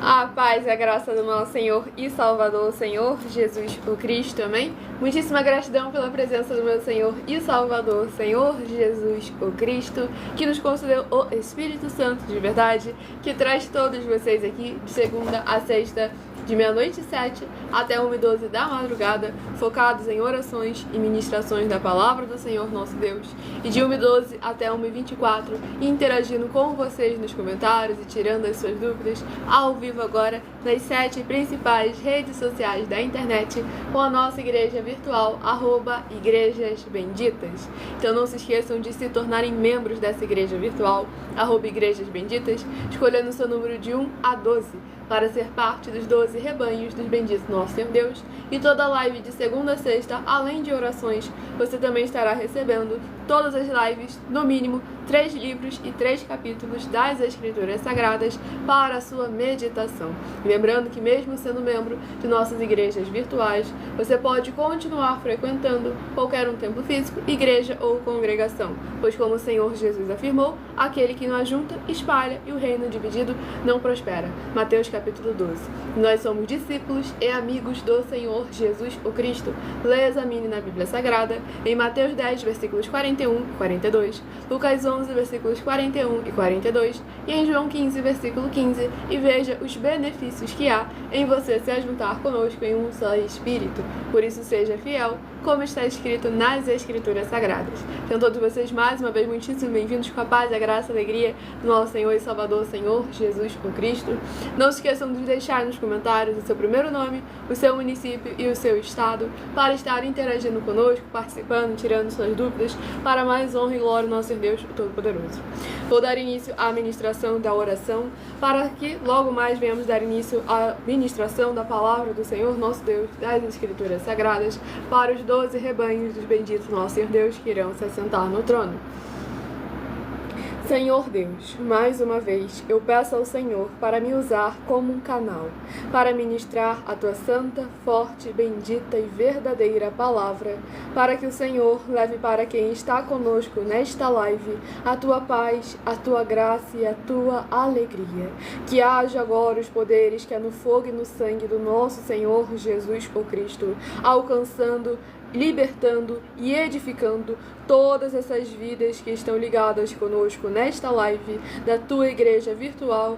A paz e a graça do nosso Senhor e Salvador, Senhor Jesus o Cristo, amém? Muitíssima gratidão pela presença do meu Senhor e Salvador, Senhor Jesus o Cristo, que nos concedeu o Espírito Santo de verdade, que traz todos vocês aqui de segunda a sexta, de 00h07 até 1h12 da madrugada, focados em orações e ministrações da palavra do Senhor nosso Deus, e de 1h12 até 1h24, interagindo com vocês nos comentários e tirando as suas dúvidas, ao vivo agora, nas 7 principais redes sociais da internet, com a nossa igreja virtual, @Igrejas Benditas. Então não se esqueçam de se tornarem membros dessa igreja virtual, @Igrejas Benditas, escolhendo o seu número de 1 a 12, para ser parte dos 12 rebanhos dos benditos nosso Senhor Deus, e toda live de segunda a sexta, além de orações, você também estará recebendo todas as lives, no mínimo 3 livros e 3 capítulos das Escrituras Sagradas para a sua meditação. E lembrando que mesmo sendo membro de nossas igrejas virtuais, você pode continuar frequentando qualquer um templo físico, igreja ou congregação, pois como o Senhor Jesus afirmou, aquele que não ajunta, espalha, e o reino dividido não prospera. Mateus capítulo 12. Nós somos discípulos e amigos do Senhor Jesus o Cristo. Leia, examine na Bíblia Sagrada, em Mateus 10, versículos 41 e 42, Lucas 11, versículos 41 e 42, e em João 15, versículo 15, e veja os benefícios que há em você se ajuntar conosco em um só Espírito. Por isso seja fiel, como está escrito nas Escrituras Sagradas. Então todos vocês mais uma vez muitíssimo bem-vindos, com a paz, a graça, a alegria do nosso Senhor e Salvador, Senhor Jesus o Cristo. Não se esqueçam de deixar nos comentários o seu primeiro nome, o seu município e o seu estado, para estar interagindo conosco, participando, tirando suas dúvidas, para mais honra e glória do nosso Deus o Todo-Poderoso. Vou dar início à ministração da oração, para que logo mais venhamos dar início à ministração da palavra do Senhor nosso Deus, das Escrituras Sagradas, para os 12 rebanhos dos benditos nosso Senhor Deus que irão se assentar no trono. Senhor Deus, mais uma vez eu peço ao Senhor para me usar como um canal, para ministrar a Tua santa, forte, bendita e verdadeira palavra, para que o Senhor leve para quem está conosco nesta live a Tua paz, a Tua graça e a Tua alegria. Que haja agora os poderes que há no fogo e no sangue do nosso Senhor Jesus o Cristo, alcançando, libertando e edificando todas essas vidas que estão ligadas conosco nesta live da tua igreja virtual,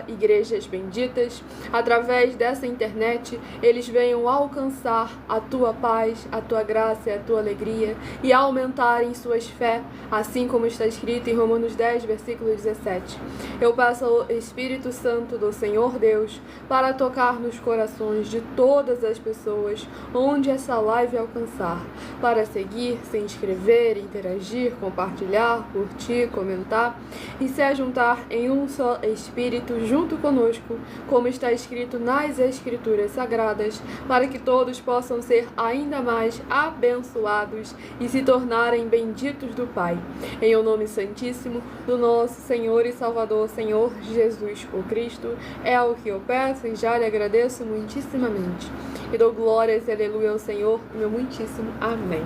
@Igrejas Benditas. Através dessa internet, eles venham alcançar a tua paz, a tua graça e a tua alegria, e aumentarem suas fé, assim como está escrito em Romanos 10, versículo 17. Eu peço ao Espírito Santo do Senhor Deus para tocar nos corações de todas as pessoas onde essa live alcançar, para seguir, se inscrever, interagir, compartilhar, curtir, comentar e se ajuntar em um só Espírito junto conosco, como está escrito nas Escrituras Sagradas, para que todos possam ser ainda mais abençoados e se tornarem benditos do Pai. Em o nome santíssimo do nosso Senhor e Salvador, Senhor Jesus o Cristo, é o que eu peço e já lhe agradeço muitíssimamente. E dou glórias e aleluia ao Senhor, meu muitíssimo amém.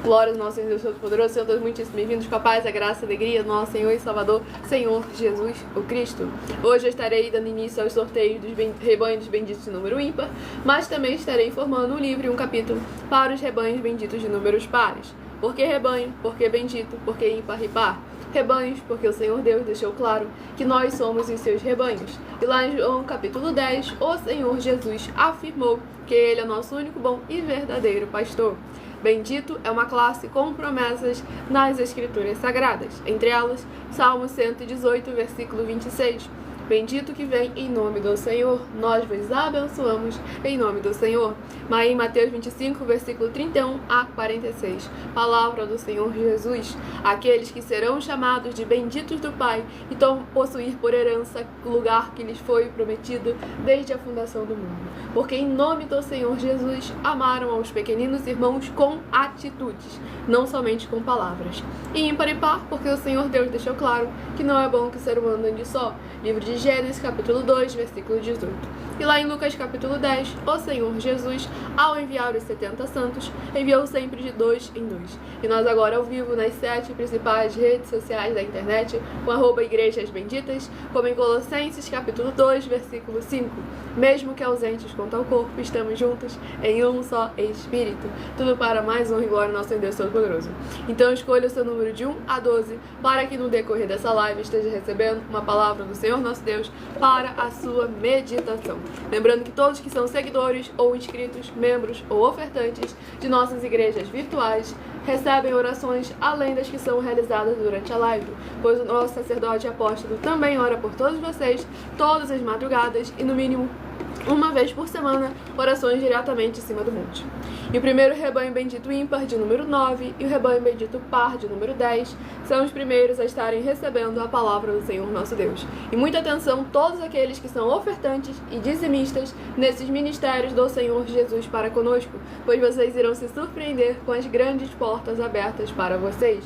Glórias ao nosso Deus Todo-Poderoso, sejam todos muitíssimo bem-vindos, com a paz, a graça, a alegria do nosso Senhor e Salvador, Senhor Jesus o Cristo. Hoje eu estarei dando início aos sorteios dos rebanhos dos benditos de número ímpar, mas também estarei informando um livro e um capítulo para os rebanhos benditos de números pares. Por que rebanho? Por que bendito? Por que ímpar e par? Rebanhos, porque o Senhor Deus deixou claro que nós somos os seus rebanhos. E lá em João capítulo 10, o Senhor Jesus afirmou que Ele é nosso único bom e verdadeiro pastor. Bendito é uma classe com promessas nas Escrituras Sagradas, entre elas, Salmo 118, versículo 26. Bendito que vem em nome do Senhor, nós vos abençoamos em nome do Senhor. Mas em Mateus 25, versículo 31 a 46, palavra do Senhor Jesus: aqueles que serão chamados de benditos do Pai e possuir por herança o lugar que lhes foi prometido desde a fundação do mundo. Porque em nome do Senhor Jesus amaram aos pequeninos irmãos com atitudes, não somente com palavras. E ímpar e par, porque o Senhor Deus deixou claro que não é bom que o ser humano ande só. Livro de de Gênesis capítulo 2, versículo 18. E lá em Lucas capítulo 10, o Senhor Jesus, ao enviar os 70 santos, enviou sempre de 2 em 2. E nós agora ao vivo nas 7 principais redes sociais da internet, com @Igrejas Benditas, como em Colossenses capítulo 2, versículo 5. Mesmo que ausentes quanto ao corpo, estamos juntos em um só Espírito. Tudo para mais honra e glória ao nosso Deus Todo-Poderoso. Então escolha o seu número de 1 a 12, para que no decorrer dessa live esteja recebendo uma palavra do Senhor nosso Deus para a sua meditação. Lembrando que todos que são seguidores ou inscritos, membros ou ofertantes de nossas igrejas virtuais recebem orações além das que são realizadas durante a live, pois o nosso sacerdote apóstolo também ora por todos vocês, todas as madrugadas e no mínimo uma vez por semana, orações diretamente em cima do monte. E o primeiro rebanho bendito ímpar, de número 9, e o rebanho bendito par, de número 10, são os primeiros a estarem recebendo a palavra do Senhor nosso Deus. E muita atenção todos aqueles que são ofertantes e dizimistas nesses ministérios do Senhor Jesus para conosco, pois vocês irão se surpreender com as grandes portas abertas para vocês.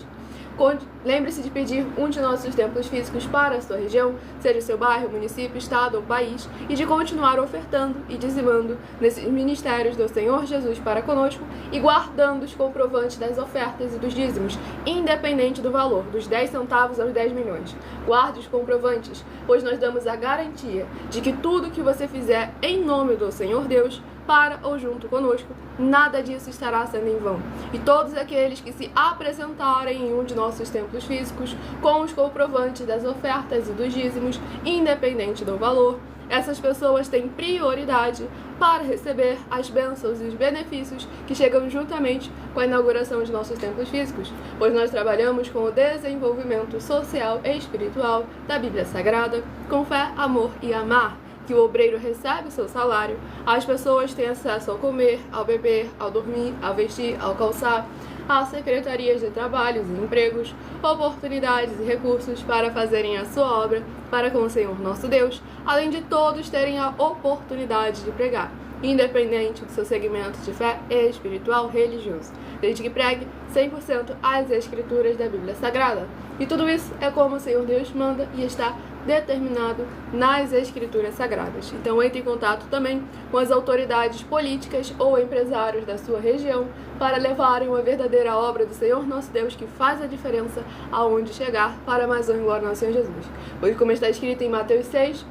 Lembre-se de pedir um de nossos templos físicos para a sua região, seja o seu bairro, município, estado ou país, e de continuar ofertando e dizimando nesses ministérios do Senhor Jesus para conosco e guardando os comprovantes das ofertas e dos dízimos, independente do valor, dos 10 centavos aos 10 milhões. Guarde os comprovantes, pois nós damos a garantia de que tudo que você fizer em nome do Senhor Deus, para ou junto conosco, nada disso estará sendo em vão. E todos aqueles que se apresentarem em um de nossos templos físicos com os comprovantes das ofertas e dos dízimos, independente do valor, essas pessoas têm prioridade para receber as bênçãos e os benefícios que chegam juntamente com a inauguração de nossos templos físicos, pois nós trabalhamos com o desenvolvimento social e espiritual da Bíblia Sagrada, com fé, amor e amar, que o obreiro recebe o seu salário, as pessoas têm acesso ao comer, ao beber, ao dormir, ao vestir, ao calçar, às secretarias de trabalhos e empregos, oportunidades e recursos para fazerem a sua obra para com o Senhor nosso Deus, além de todos terem a oportunidade de pregar, independente do seu segmento de fé espiritual religioso, desde que pregue 100% as escrituras da Bíblia Sagrada. E tudo isso é como o Senhor Deus manda e está determinado nas Escrituras Sagradas. Então entre em contato também com as autoridades políticas ou empresários da sua região para levarem uma verdadeira obra do Senhor nosso Deus que faz a diferença aonde chegar para mais honra e glória ao Senhor Jesus. Pois como está escrito em Mateus 6,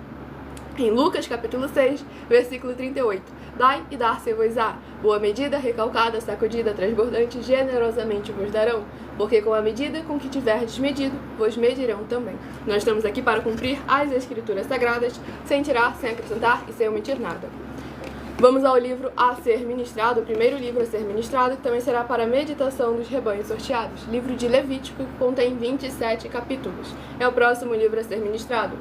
em Lucas capítulo 6, versículo 38, dai e dar-se-vos-á, boa medida, recalcada, sacudida, transbordante, generosamente vos darão, porque com a medida com que tiverdes medido, vos medirão também. Nós estamos aqui para cumprir as Escrituras Sagradas, sem tirar, sem acrescentar e sem omitir nada. Vamos ao livro a ser ministrado, o primeiro livro a ser ministrado, que também será para a meditação dos rebanhos sorteados. Livro de Levítico, que contém 27 capítulos. É o próximo livro a ser ministrado.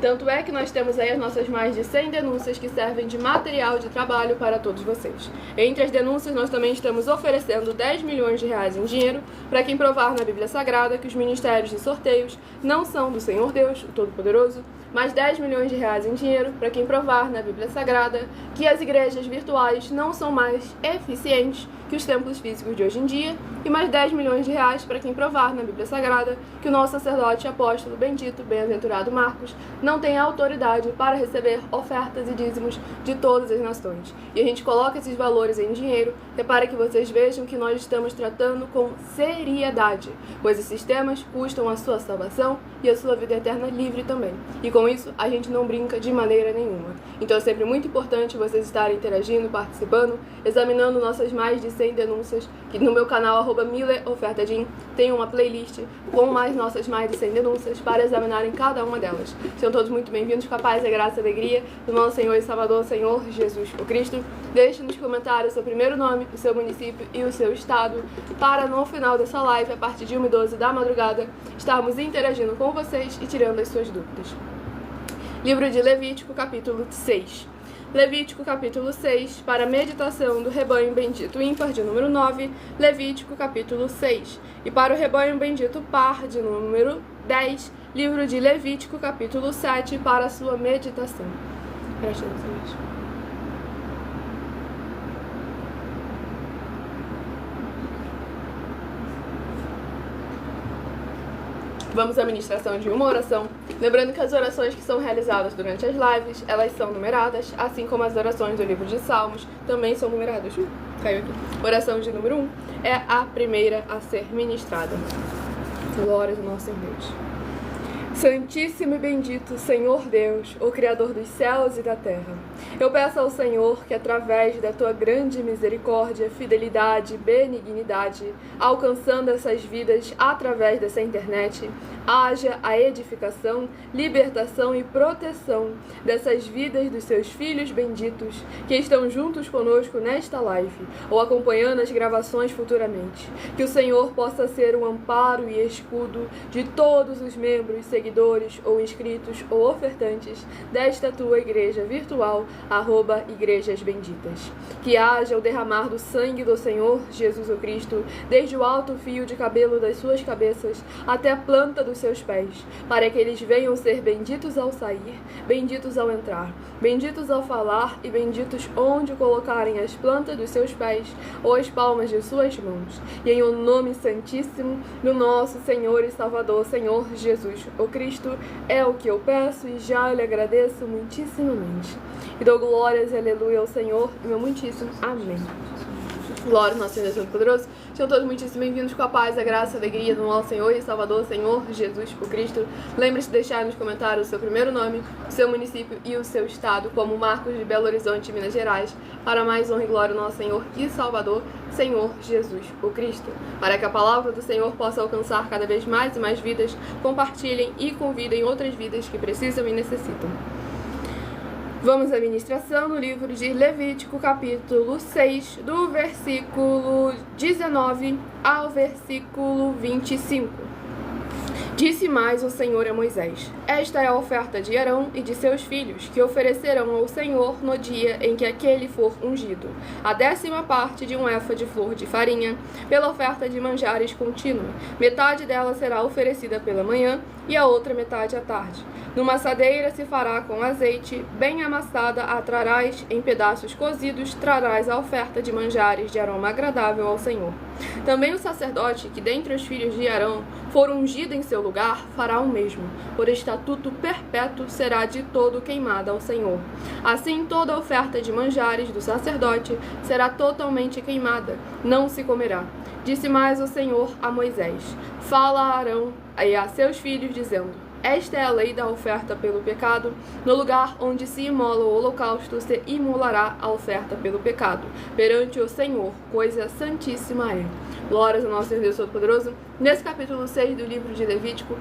Tanto é que nós temos aí as nossas mais de 100 denúncias que servem de material de trabalho para todos vocês. Entre as denúncias, nós também estamos oferecendo 10 milhões de reais em dinheiro para quem provar na Bíblia Sagrada que os ministérios de sorteios não são do Senhor Deus, o Todo-Poderoso, mais 10 milhões de reais em dinheiro para quem provar na Bíblia Sagrada que as igrejas virtuais não são mais eficientes que os templos físicos de hoje em dia, e mais 10 milhões de reais para quem provar na Bíblia Sagrada que o nosso sacerdote apóstolo bendito, bem-aventurado Marcos, não tem autoridade para receber ofertas e dízimos de todas as nações. E a gente coloca esses valores em dinheiro, é para que vocês vejam que nós estamos tratando com seriedade, pois esses temas custam a sua salvação e a sua vida eterna livre também. E com isso, a gente não brinca de maneira nenhuma. Então é sempre muito importante vocês estarem interagindo, participando, examinando nossas mais de 100 denúncias, que no meu canal @mileofertadim tem uma playlist com nossas mais de 100 denúncias para examinarem cada uma delas. Sejam todos muito bem-vindos, com a paz, a graça e a alegria do nosso Senhor e Salvador, Senhor Jesus o Cristo. Deixe nos comentários o seu primeiro nome, o seu município e o seu estado, para no final dessa live, a partir de 1h12 da madrugada, estarmos interagindo com vocês e tirando as suas dúvidas. Livro de Levítico, capítulo 6. Levítico, capítulo 6, para a meditação do rebanho bendito ímpar, de número 9, Levítico, capítulo 6. E para o rebanho bendito par, de número 10, livro de Levítico, capítulo 7, para a sua meditação. Preste atenção. Vamos à ministração de uma oração. Lembrando que as orações que são realizadas durante as lives, elas são numeradas, assim como as orações do livro de Salmos também são numeradas. Caiu aqui. Oração de número 1 é a primeira a ser ministrada. Glórias ao nosso Deus. Santíssimo e bendito Senhor Deus, o Criador dos céus e da terra, eu peço ao Senhor que, através da tua grande misericórdia, fidelidade e benignidade, alcançando essas vidas através dessa internet, haja a edificação, libertação e proteção dessas vidas dos seus filhos benditos que estão juntos conosco nesta live ou acompanhando as gravações futuramente. Que o Senhor possa ser um amparo e escudo de todos os membros, seguidores ou inscritos ou ofertantes desta tua igreja virtual, @Igrejas Benditas. Que haja o derramar do sangue do Senhor Jesus o Cristo, desde o alto fio de cabelo das suas cabeças até a planta dos seus pés, para que eles venham ser benditos ao sair, benditos ao entrar, benditos ao falar e benditos onde colocarem as plantas dos seus pés ou as palmas de suas mãos. E em o nome santíssimo do nosso Senhor e Salvador, Senhor Jesus o Cristo, é o que eu peço e já lhe agradeço muitíssimamente. E dou glórias e aleluia ao Senhor, meu muitíssimo amém. Glória ao nosso Deus Todo-Poderoso. Sejam todos muitíssimo bem-vindos com a paz, a graça, a alegria do nosso Senhor e Salvador, Senhor Jesus o Cristo. Lembre-se de deixar nos comentários o seu primeiro nome, o seu município e o seu estado, como Marcos de Belo Horizonte, Minas Gerais, para mais honra e glória ao nosso Senhor e Salvador, Senhor Jesus o Cristo. Para que a palavra do Senhor possa alcançar cada vez mais e mais vidas, compartilhem e convidem outras vidas que precisam e necessitam. Vamos à ministração no livro de Levítico, capítulo 6, do versículo 19 ao versículo 25. Disse mais o Senhor a Moisés: esta é a oferta de Arão e de seus filhos, que oferecerão ao Senhor no dia em que aquele for ungido, a 10ª parte de um efa de flor de farinha, pela oferta de manjares contínua. Metade dela será oferecida pela manhã e a outra metade à tarde. Numa assadeira se fará com azeite, bem amassada a trarás, em pedaços cozidos trarás a oferta de manjares de aroma agradável ao Senhor. Também o sacerdote que dentre os filhos de Arão for ungido em seu lugar, fará o mesmo. Por estatuto perpétuo será de todo queimada ao Senhor. Assim toda a oferta de manjares do sacerdote será totalmente queimada, não se comerá. Disse mais o Senhor a Moisés: fala a Arão e a seus filhos, dizendo: esta é a lei da oferta pelo pecado. No lugar onde se imola o holocausto, se imolará a oferta pelo pecado, perante o Senhor, coisa santíssima é. Glórias ao nosso Deus Todo-Poderoso. Nesse capítulo 6 do livro de Levítico,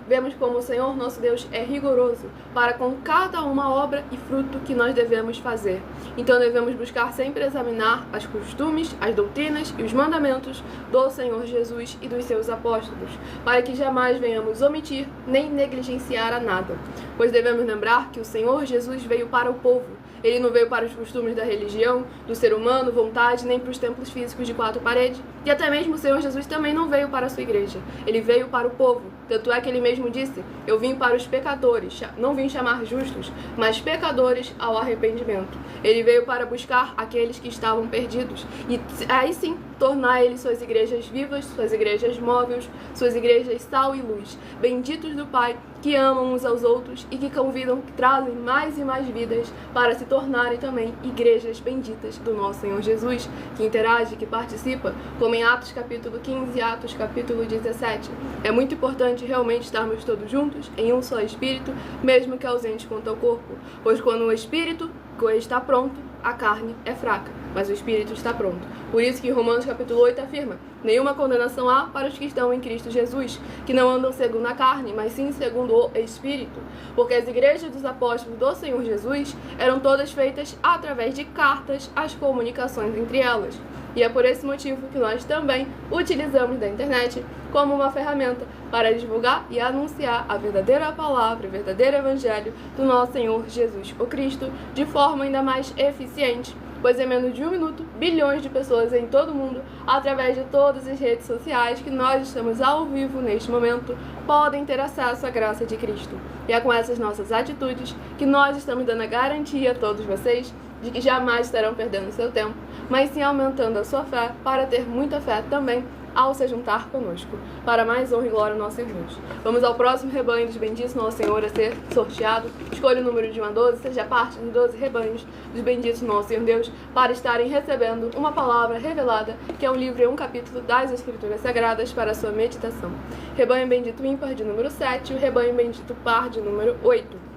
vemos como o Senhor nosso Deus é rigoroso para com cada uma obra e fruto que nós devemos fazer. Então devemos buscar sempre examinar os costumes, as doutrinas e os mandamentos do Senhor Jesus e dos seus apóstolos, para que jamais venhamos omitir nem negligenciar a nada. Pois devemos lembrar que o Senhor Jesus veio para o povo. Ele não veio para os costumes da religião, do ser humano, vontade, nem para os templos físicos de 4 paredes. E até mesmo o Senhor Jesus também não veio para a sua igreja. Ele veio para o povo. Tanto é que ele mesmo disse: eu vim para os pecadores, não vim chamar justos, mas pecadores ao arrependimento. Ele veio para buscar aqueles que estavam perdidos. E aí sim, tornar ele suas igrejas vivas, suas igrejas móveis, suas igrejas sal e luz. Benditos do Pai, que amam uns aos outros e que convidam, que trazem mais e mais vidas para se tornarem também igrejas benditas do nosso Senhor Jesus, que interage, que participa, como em Atos capítulo 15 e Atos capítulo 17. É muito importante realmente estarmos todos juntos, em um só espírito, mesmo que ausentes quanto ao corpo, pois quando o espírito está pronto, a carne é fraca, mas o espírito está pronto. Por isso que Romanos capítulo 8 afirma: nenhuma condenação há para os que estão em Cristo Jesus, que não andam segundo a carne, mas sim segundo o Espírito. Porque as igrejas dos apóstolos do Senhor Jesus eram todas feitas através de cartas, as comunicações entre elas. E é por esse motivo que nós também utilizamos da internet como uma ferramenta para divulgar e anunciar a verdadeira palavra, o verdadeiro evangelho do nosso Senhor Jesus o Cristo, de forma ainda mais eficiente, pois em menos de 1 minuto, bilhões de pessoas em todo o mundo, através de todas as redes sociais que nós estamos ao vivo neste momento, podem ter acesso à graça de Cristo. E é com essas nossas atitudes que nós estamos dando a garantia a todos vocês de que jamais estarão perdendo seu tempo, mas sim aumentando a sua fé para ter muita fé também ao se juntar conosco, para mais honra e glória ao nosso Deus. Vamos ao próximo rebanho dos benditos nosso Senhor a ser sorteado. Escolha o número de 1 a 12, seja parte dos 12 rebanhos dos benditos nosso Senhor Deus, para estarem recebendo uma palavra revelada, que é um livro e um capítulo das Escrituras Sagradas para a sua meditação. Rebanho bendito ímpar de número 7 e o rebanho bendito par de número 8.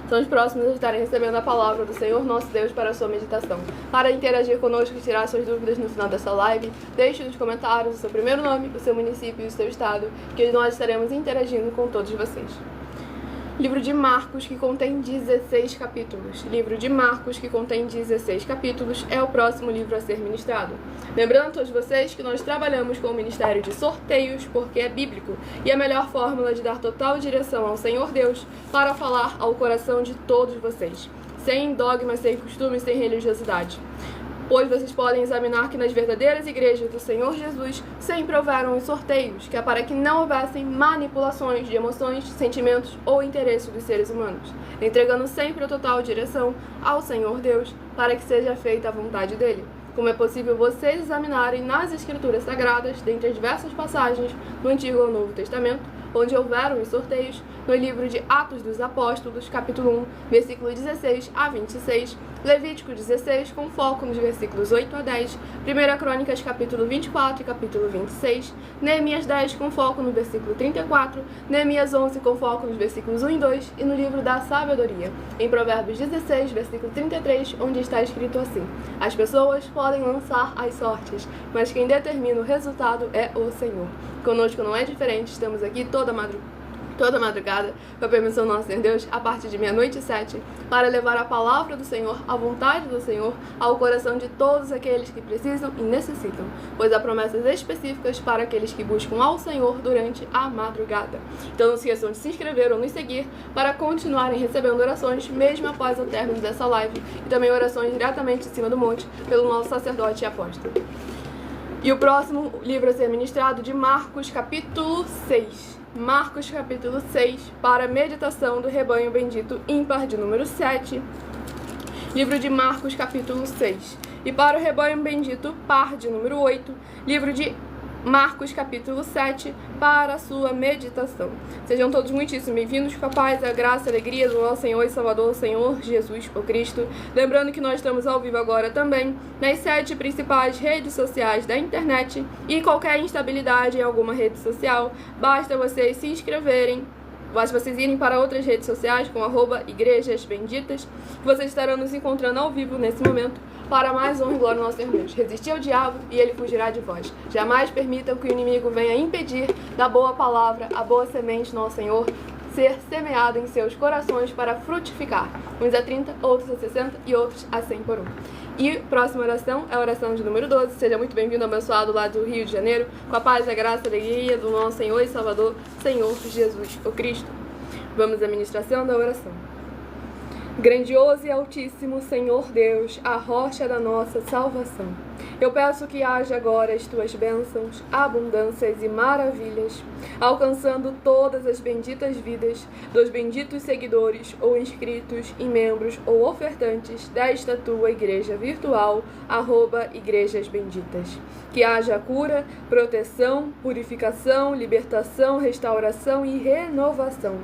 São os próximos a estarem recebendo a palavra do Senhor nosso Deus para a sua meditação. Para interagir conosco e tirar suas dúvidas no final dessa live, deixe nos comentários o seu primeiro nome, o seu município e o seu estado, que nós estaremos interagindo com todos vocês. Livro de Marcos, que contém 16 capítulos. Livro de Marcos, que contém 16 capítulos, é o próximo livro a ser ministrado. Lembrando a todos vocês que nós trabalhamos com o ministério de sorteios, porque é bíblico, e a melhor fórmula de dar total direção ao Senhor Deus para falar ao coração de todos vocês, sem dogmas, sem costumes, sem religiosidade. Pois vocês podem examinar que nas verdadeiras igrejas do Senhor Jesus sempre houveram os sorteios, que é para que não houvessem manipulações de emoções, sentimentos ou interesses dos seres humanos, entregando sempre a total direção ao Senhor Deus, para que seja feita a vontade dele. Como é possível vocês examinarem nas Escrituras Sagradas, dentre as diversas passagens do Antigo ou Novo Testamento, onde houveram os sorteios, no livro de Atos dos Apóstolos, capítulo 1, versículo 16 a 26, Levítico 16, com foco nos versículos 8 a 10, 1 Crônicas, capítulo 24 e capítulo 26, Neemias 10, com foco no versículo 34, Neemias 11, com foco nos versículos 1 e 2, e no livro da Sabedoria, em Provérbios 16, versículo 33, onde está escrito assim: as pessoas podem lançar as sortes, mas quem determina o resultado é o Senhor. Conosco não é diferente, estamos aqui toda madrugada, com a permissão do nosso Senhor Deus, a partir de 00h07, para levar a palavra do Senhor, a vontade do Senhor, ao coração de todos aqueles que precisam e necessitam, pois há promessas específicas para aqueles que buscam ao Senhor durante a madrugada. Então não se esqueçam de se inscrever ou nos seguir para continuarem recebendo orações, mesmo após o término dessa live, e também orações diretamente em cima do monte, pelo nosso sacerdote e apóstolo. E o próximo livro a ser ministrado de Marcos, capítulo 6. Marcos, capítulo 6, para a meditação do rebanho bendito ímpar de número 7. Livro de Marcos, capítulo 6. E para o rebanho bendito par de número 8. Livro de Marcos, capítulo 7, para a sua meditação. Sejam todos muitíssimo bem-vindos com a paz, a graça e a alegria do nosso Senhor e Salvador, Senhor Jesus o Cristo. Lembrando que nós estamos ao vivo agora também nas 7 principais redes sociais da internet, e qualquer instabilidade em alguma rede social, basta vocês se inscreverem. Basta vocês irem para outras redes sociais com @Igrejas Benditas, que vocês estarão nos encontrando ao vivo nesse momento, para mais honra e glória ao nosso Senhor Deus. Resistir ao diabo e ele fugirá de vós. Jamais permitam que o inimigo venha impedir da boa palavra, a boa semente, nosso Senhor, ser semeada em seus corações para frutificar. Uns a 30, outros a 60 e outros a 100 por um. E próxima oração é a oração de número 12. Seja muito bem-vindo, abençoado lá do Rio de Janeiro, com a paz, a graça e a alegria do nosso Senhor e Salvador, Senhor Jesus o Cristo. Vamos à ministração da oração. Grandioso e altíssimo Senhor Deus, a rocha da nossa salvação, eu peço que haja agora as tuas bênçãos, abundâncias e maravilhas, alcançando todas as benditas vidas dos benditos seguidores ou inscritos e membros ou ofertantes desta tua igreja virtual, @Igrejas Benditas. Que haja cura, proteção, purificação, libertação, restauração e renovação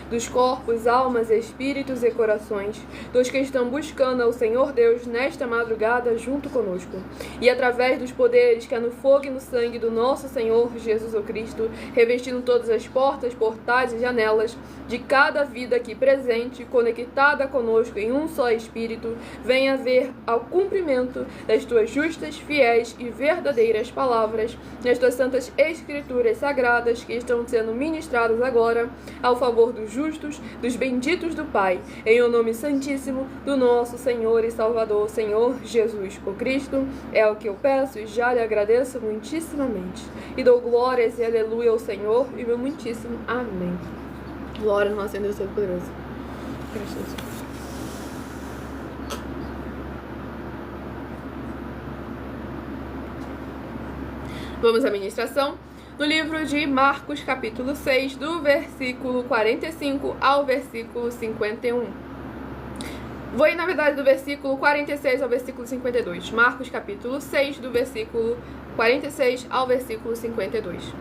dos corpos, almas, espíritos e corações dos que estão buscando ao Senhor Deus nesta madrugada junto conosco. E através dos poderes que há no fogo e no sangue do nosso Senhor Jesus o Cristo, revestindo todas as portas, portais e janelas de cada vida aqui presente, conectada conosco em um só Espírito, venha ver ao cumprimento das tuas justas, fiéis e verdadeiras palavras, nas tuas santas Escrituras Sagradas que estão sendo ministradas agora, ao favor dos justos, dos benditos do Pai, em o nome santíssimo do nosso Senhor e Salvador, Senhor Jesus o Cristo. É o que eu peço e já lhe agradeço muitíssimamente. E dou glórias e aleluia ao Senhor e meu muitíssimo amém. Glória ao nosso Deus Todo-Poderoso. Vamos à ministração no livro de Marcos, capítulo 6, do versículo 45 ao versículo 51. Vou ir, na verdade, do versículo 46 ao versículo 52. Marcos, capítulo 6, do versículo 46 ao versículo 52.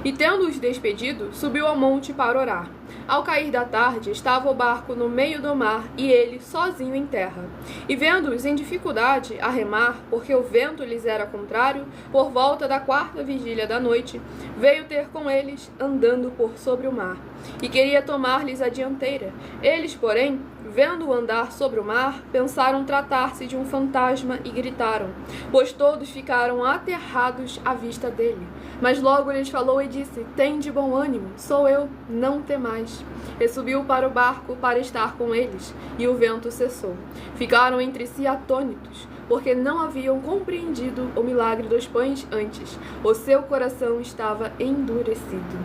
E tendo-os despedido, subiu ao monte para orar. Ao cair da tarde, estava o barco no meio do mar e ele sozinho em terra. E vendo-os em dificuldade a remar, porque o vento lhes era contrário, por volta da 4ª vigília da noite, veio ter com eles, andando por sobre o mar, e queria tomar-lhes a dianteira. Eles, porém, vendo-o andar sobre o mar, pensaram tratar-se de um fantasma e gritaram, pois todos ficaram aterrados à vista dele. Mas logo lhes falou e disse, tende bom ânimo, sou eu, não temais. E subiu para o barco para estar com eles, e o vento cessou. Ficaram entre si atônitos, porque não haviam compreendido o milagre dos pães antes. O seu coração estava endurecido.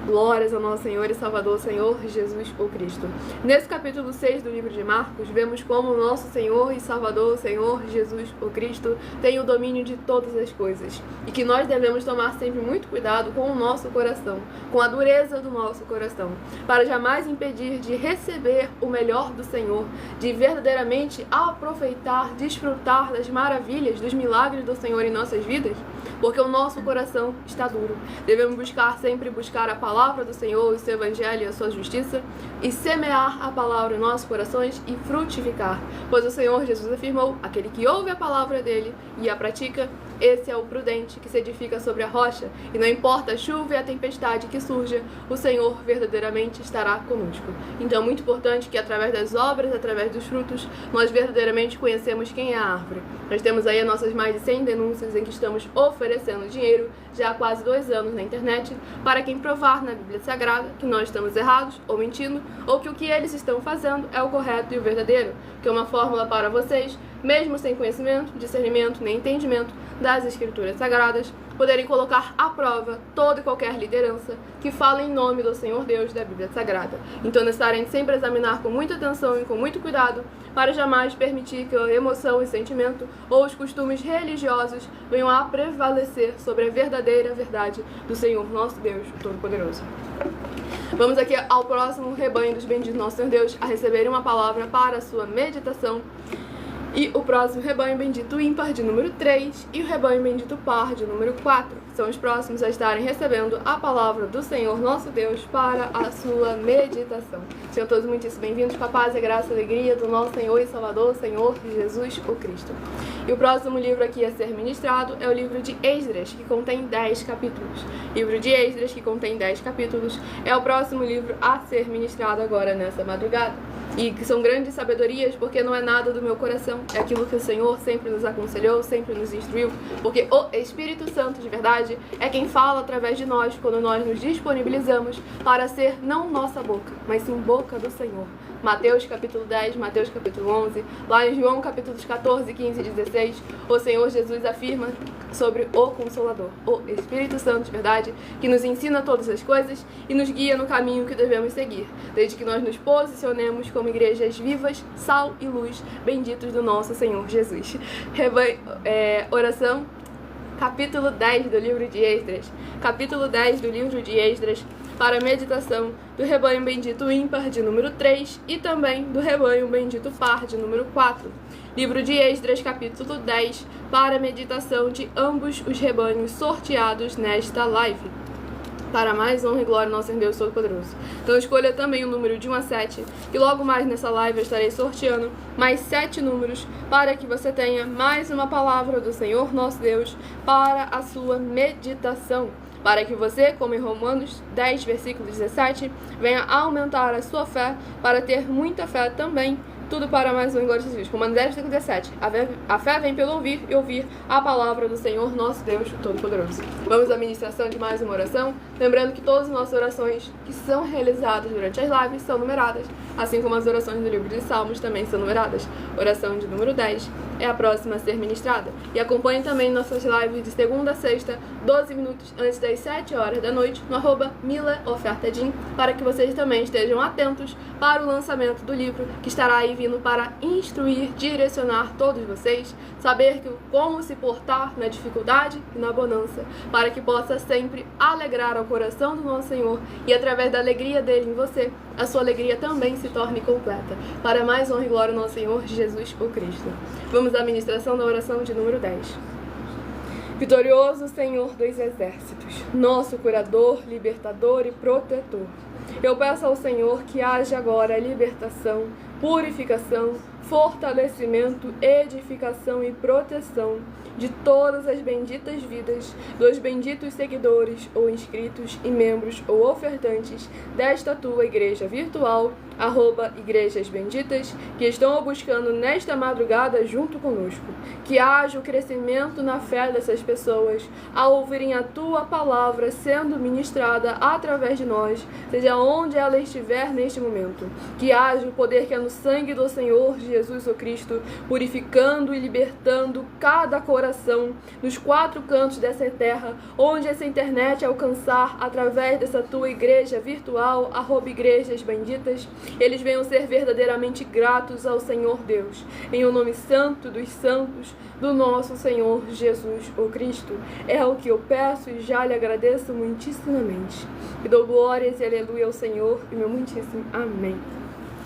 Glórias ao nosso Senhor e Salvador, Senhor Jesus o Cristo. Nesse capítulo 6 do livro de Marcos, vemos como o nosso Senhor e Salvador, Senhor Jesus o Cristo, tem o domínio de todas as coisas. E que nós devemos tomar sempre muito cuidado com o nosso coração, com a dureza do nosso coração, para jamais impedir de receber o melhor do Senhor, de verdadeiramente aproveitar, desfrutar das maravilhas, dos milagres do Senhor em nossas vidas, porque o nosso coração está duro. Devemos sempre buscar a palavra do Senhor, o seu evangelho e a sua justiça, e semear a palavra em nossos corações e frutificar, pois o Senhor Jesus afirmou, aquele que ouve a palavra dele e a pratica, esse é o prudente que se edifica sobre a rocha, e não importa a chuva e a tempestade que surja, o Senhor verdadeiramente estará conosco. Então é muito importante que através das obras, através dos frutos, nós verdadeiramente conhecemos quem é a árvore. Nós temos aí as nossas mais de 100 denúncias em que estamos oferecendo dinheiro já há quase 2 anos na internet para quem provar na Bíblia Sagrada que nós estamos errados ou mentindo, ou que o que eles estão fazendo é o correto e o verdadeiro, que é uma fórmula para vocês, mesmo sem conhecimento, discernimento nem entendimento das Escrituras Sagradas, poderem colocar à prova toda e qualquer liderança que fala em nome do Senhor Deus da Bíblia Sagrada. Então, é necessário sempre examinar com muita atenção e com muito cuidado para jamais permitir que a emoção e sentimento ou os costumes religiosos venham a prevalecer sobre a verdadeira verdade do Senhor nosso Deus, o Todo-Poderoso. Vamos aqui ao próximo rebanho dos benditos nosso Senhor Deus a receber uma palavra para a sua meditação. E o próximo rebanho bendito ímpar de número 3 e o rebanho bendito par de número 4 são os próximos a estarem recebendo a palavra do Senhor nosso Deus para a sua meditação. Sejam todos muitíssimo bem-vindos com a paz, a graça e a alegria do nosso Senhor e Salvador, Senhor Jesus o Cristo. E o próximo livro aqui a ser ministrado é o livro de Esdras, que contém 10 capítulos. Livro de Esdras, que contém 10 capítulos, é o próximo livro a ser ministrado agora nessa madrugada. E que são grandes sabedorias, porque não é nada do meu coração, é aquilo que o Senhor sempre nos aconselhou, sempre nos instruiu, porque o Espírito Santo de verdade é quem fala através de nós, quando nós nos disponibilizamos para ser não nossa boca, mas sim boca do Senhor. Mateus capítulo 10, Mateus capítulo 11, lá em João capítulos 14, 15 e 16, o Senhor Jesus afirma sobre o Consolador, o Espírito Santo de verdade, que nos ensina todas as coisas e nos guia no caminho que devemos seguir, desde que nós nos posicionemos como igrejas vivas, sal e luz, benditos do nosso Senhor Jesus. Oração, capítulo 10 do livro de Esdras. Capítulo 10 do livro de Esdras, para a meditação do rebanho bendito ímpar de número 3 e também do rebanho bendito par de número 4. Livro de Esdras, capítulo 10, para a meditação de ambos os rebanhos sorteados nesta live. Para mais honra e glória ao nosso Deus Todo-Poderoso. Então escolha também o número de 1 a 7, e logo mais nessa live eu estarei sorteando mais 7 números para que você tenha mais uma palavra do Senhor nosso Deus para a sua meditação. Para que você, como em Romanos 10, versículo 17, venha aumentar a sua fé para ter muita fé também. Tudo para mais um glória de Jesus. Romanos 10, versículo 17. A fé vem pelo ouvir e ouvir a palavra do Senhor, nosso Deus Todo-Poderoso. Vamos à ministração de mais uma oração. Lembrando que todas as nossas orações que são realizadas durante as lives são numeradas, assim como as orações do livro de Salmos também são numeradas. Oração de número 10 é a próxima a ser ministrada. E acompanhe também nossas lives de segunda a sexta, 12 minutos antes das 7 horas da noite, no @milaofertadim, para que vocês também estejam atentos para o lançamento do livro, que estará aí vindo para instruir, direcionar todos vocês, saber como se portar na dificuldade e na bonança, para que possa sempre alegrar ao coração do nosso Senhor e através da alegria dele em você, a sua alegria também se torne completa. Para mais honra e glória ao nosso Senhor Jesus o Cristo. Vamos à ministração da oração de número 10. Vitorioso Senhor dos exércitos, nosso curador, libertador e protetor, eu peço ao Senhor que haja agora libertação, purificação, fortalecimento, edificação e proteção de todas as benditas vidas dos benditos seguidores ou inscritos e membros ou ofertantes desta tua igreja virtual, @Igrejas Benditas, que estão o buscando nesta madrugada junto conosco. Que haja o crescimento na fé dessas pessoas ao ouvirem a tua palavra sendo ministrada através de nós, seja onde ela estiver neste momento. Que haja o poder que é no sangue do Senhor Jesus o Cristo, purificando e libertando cada coração nos 4 cantos dessa terra, onde essa internet alcançar através dessa tua igreja virtual, @Igrejas Benditas, eles venham ser verdadeiramente gratos ao Senhor Deus, em o nome santo dos santos do nosso Senhor Jesus o Cristo. É o que eu peço e já lhe agradeço muitíssimamente. E dou glórias e aleluia ao Senhor e meu muitíssimo amém.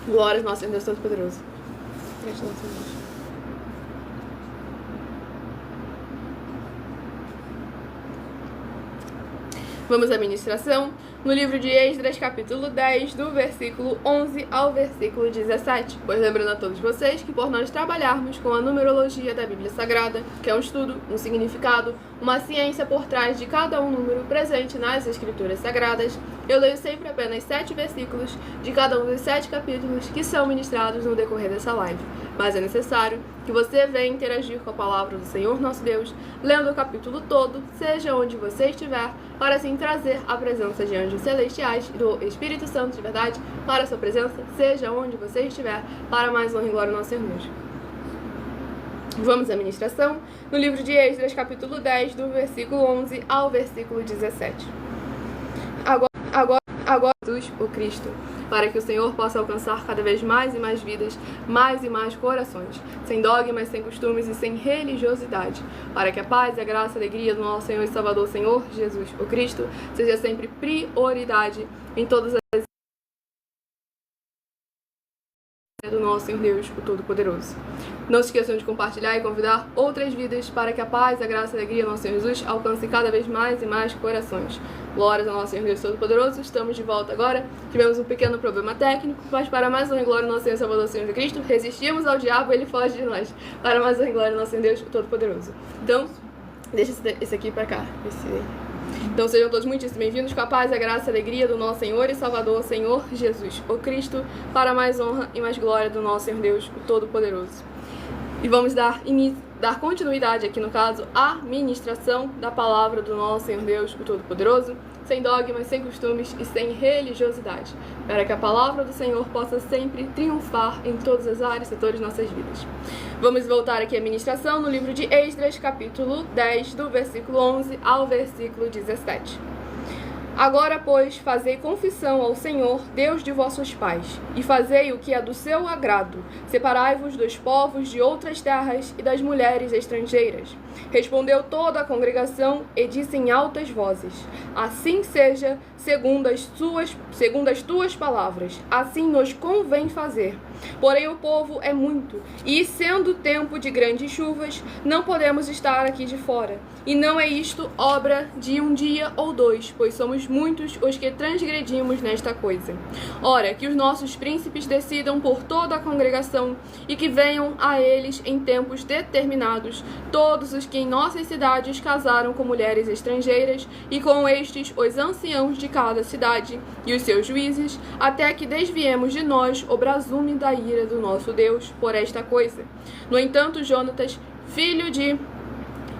Glórias ao nosso Deus Todo-Poderoso. Vamos à ministração no livro de Esdras, capítulo 10, do versículo 11 ao versículo 17. Pois lembrando a todos vocês que por nós trabalharmos com a numerologia da Bíblia Sagrada, que é um estudo, um significado, uma ciência por trás de cada um número presente nas Escrituras Sagradas, eu leio sempre apenas 7 versículos de cada um dos 7 capítulos que são ministrados no decorrer dessa live. Mas é necessário que você venha interagir com a palavra do Senhor nosso Deus, lendo o capítulo todo, seja onde você estiver, para assim trazer a presença de anjos celestiais e do Espírito Santo de verdade para a sua presença, seja onde você estiver, para mais honra e glória ao nosso Senhor Deus. Vamos à ministração no livro de Esdras, capítulo 10, do versículo 11 ao versículo 17. Agora, Jesus, o Cristo, para que o Senhor possa alcançar cada vez mais e mais vidas, mais e mais corações, sem dogmas, sem costumes e sem religiosidade, para que a paz, a graça e a alegria do nosso Senhor e Salvador, Senhor Jesus, o Cristo, seja sempre prioridade em todas as do nosso Senhor Deus, o Todo-Poderoso. Não se esqueçam de compartilhar e convidar outras vidas para que a paz, a graça e a alegria do nosso Senhor Jesus alcance cada vez mais e mais corações. Glórias ao nosso Senhor Deus Todo-Poderoso. Estamos de volta agora. Tivemos um pequeno problema técnico, mas para mais honra e glória ao nosso Senhor e Salvador, Senhor Cristo, resistimos ao diabo e ele foge de nós. Para mais honra e glória ao nosso Senhor Deus, o Todo-Poderoso. Então, deixa esse aqui para cá. Então sejam todos muitíssimo bem-vindos com a paz, a graça e a alegria do nosso Senhor e Salvador, Senhor Jesus, o Cristo, para mais honra e mais glória do nosso Senhor Deus, o Todo-Poderoso. E vamos dar continuidade aqui, no caso, à ministração da palavra do nosso Senhor Deus, o Todo-Poderoso, sem dogmas, sem costumes e sem religiosidade, para que a palavra do Senhor possa sempre triunfar em todas as áreas e setores de nossas vidas. Vamos voltar aqui à ministração no livro de Esdras, capítulo 10, do versículo 11 ao versículo 17. Agora, pois, fazei confissão ao Senhor, Deus de vossos pais, e fazei o que é do seu agrado. Separai-vos dos povos de outras terras e das mulheres estrangeiras. Respondeu toda a congregação e disse em altas vozes: assim seja, segundo as tuas palavras, assim nos convém fazer. Porém o povo é muito, e sendo tempo de grandes chuvas, não podemos estar aqui de fora. E não é isto obra de um dia ou dois, pois somos muitos os que transgredimos nesta coisa. Ora, que os nossos príncipes decidam por toda a congregação, e que venham a eles em tempos determinados todos os que em nossas cidades casaram com mulheres estrangeiras, e com estes os anciãos de cada cidade, e os seus juízes, até que desviemos de nós o brasume da ira do nosso Deus por esta coisa. No entanto, Jonatas, filho de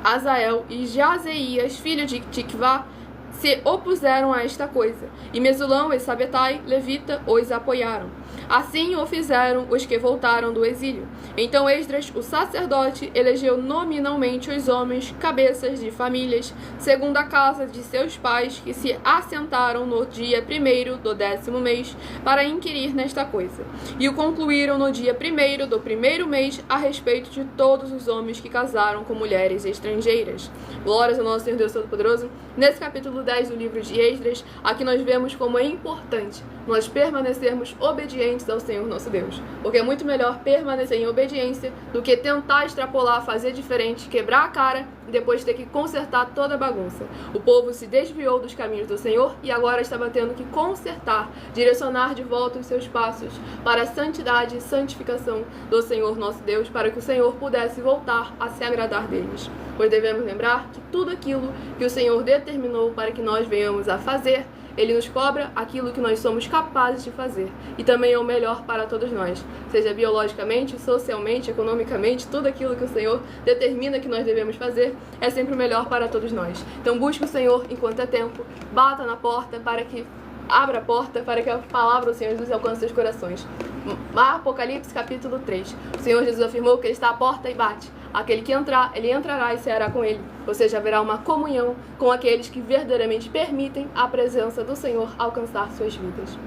Azael, e Jazeias, filho de Tikvá, se opuseram a esta coisa, e Mesulão e Sabetai, levita, os apoiaram. Assim o fizeram os que voltaram do exílio. Então Esdras, o sacerdote, elegeu nominalmente os homens, cabeças de famílias, segundo a casa de seus pais, que se assentaram no dia 1º do 10º mês, para inquirir nesta coisa. E o concluíram no dia 1º do 1º mês, a respeito de todos os homens que casaram com mulheres estrangeiras. Glórias ao nosso Senhor Deus Todo-Poderoso. Nesse capítulo 10 do livro de Esdras, aqui nós vemos como é importante nós permanecermos obedientes ao Senhor nosso Deus. Porque é muito melhor permanecer em obediência do que tentar extrapolar, fazer diferente, quebrar a cara e depois ter que consertar toda a bagunça. O povo se desviou dos caminhos do Senhor e agora estava tendo que consertar, direcionar de volta os seus passos para a santidade e santificação do Senhor nosso Deus, para que o Senhor pudesse voltar a se agradar deles. Pois devemos lembrar que tudo aquilo que o Senhor determinou para que nós venhamos a fazer, Ele nos cobra aquilo que nós somos capazes de fazer. E também é o melhor para todos nós. Seja biologicamente, socialmente, economicamente, tudo aquilo que o Senhor determina que nós devemos fazer é sempre o melhor para todos nós. Então busque o Senhor enquanto é tempo, bata na porta para que abra a porta para que a palavra do Senhor Jesus alcance seus corações. Apocalipse capítulo 3. O Senhor Jesus afirmou que Ele está à porta e bate. Aquele que entrar, Ele entrará e ceará com Ele. Ou seja, haverá uma comunhão com aqueles que verdadeiramente permitem a presença do Senhor alcançar suas vidas.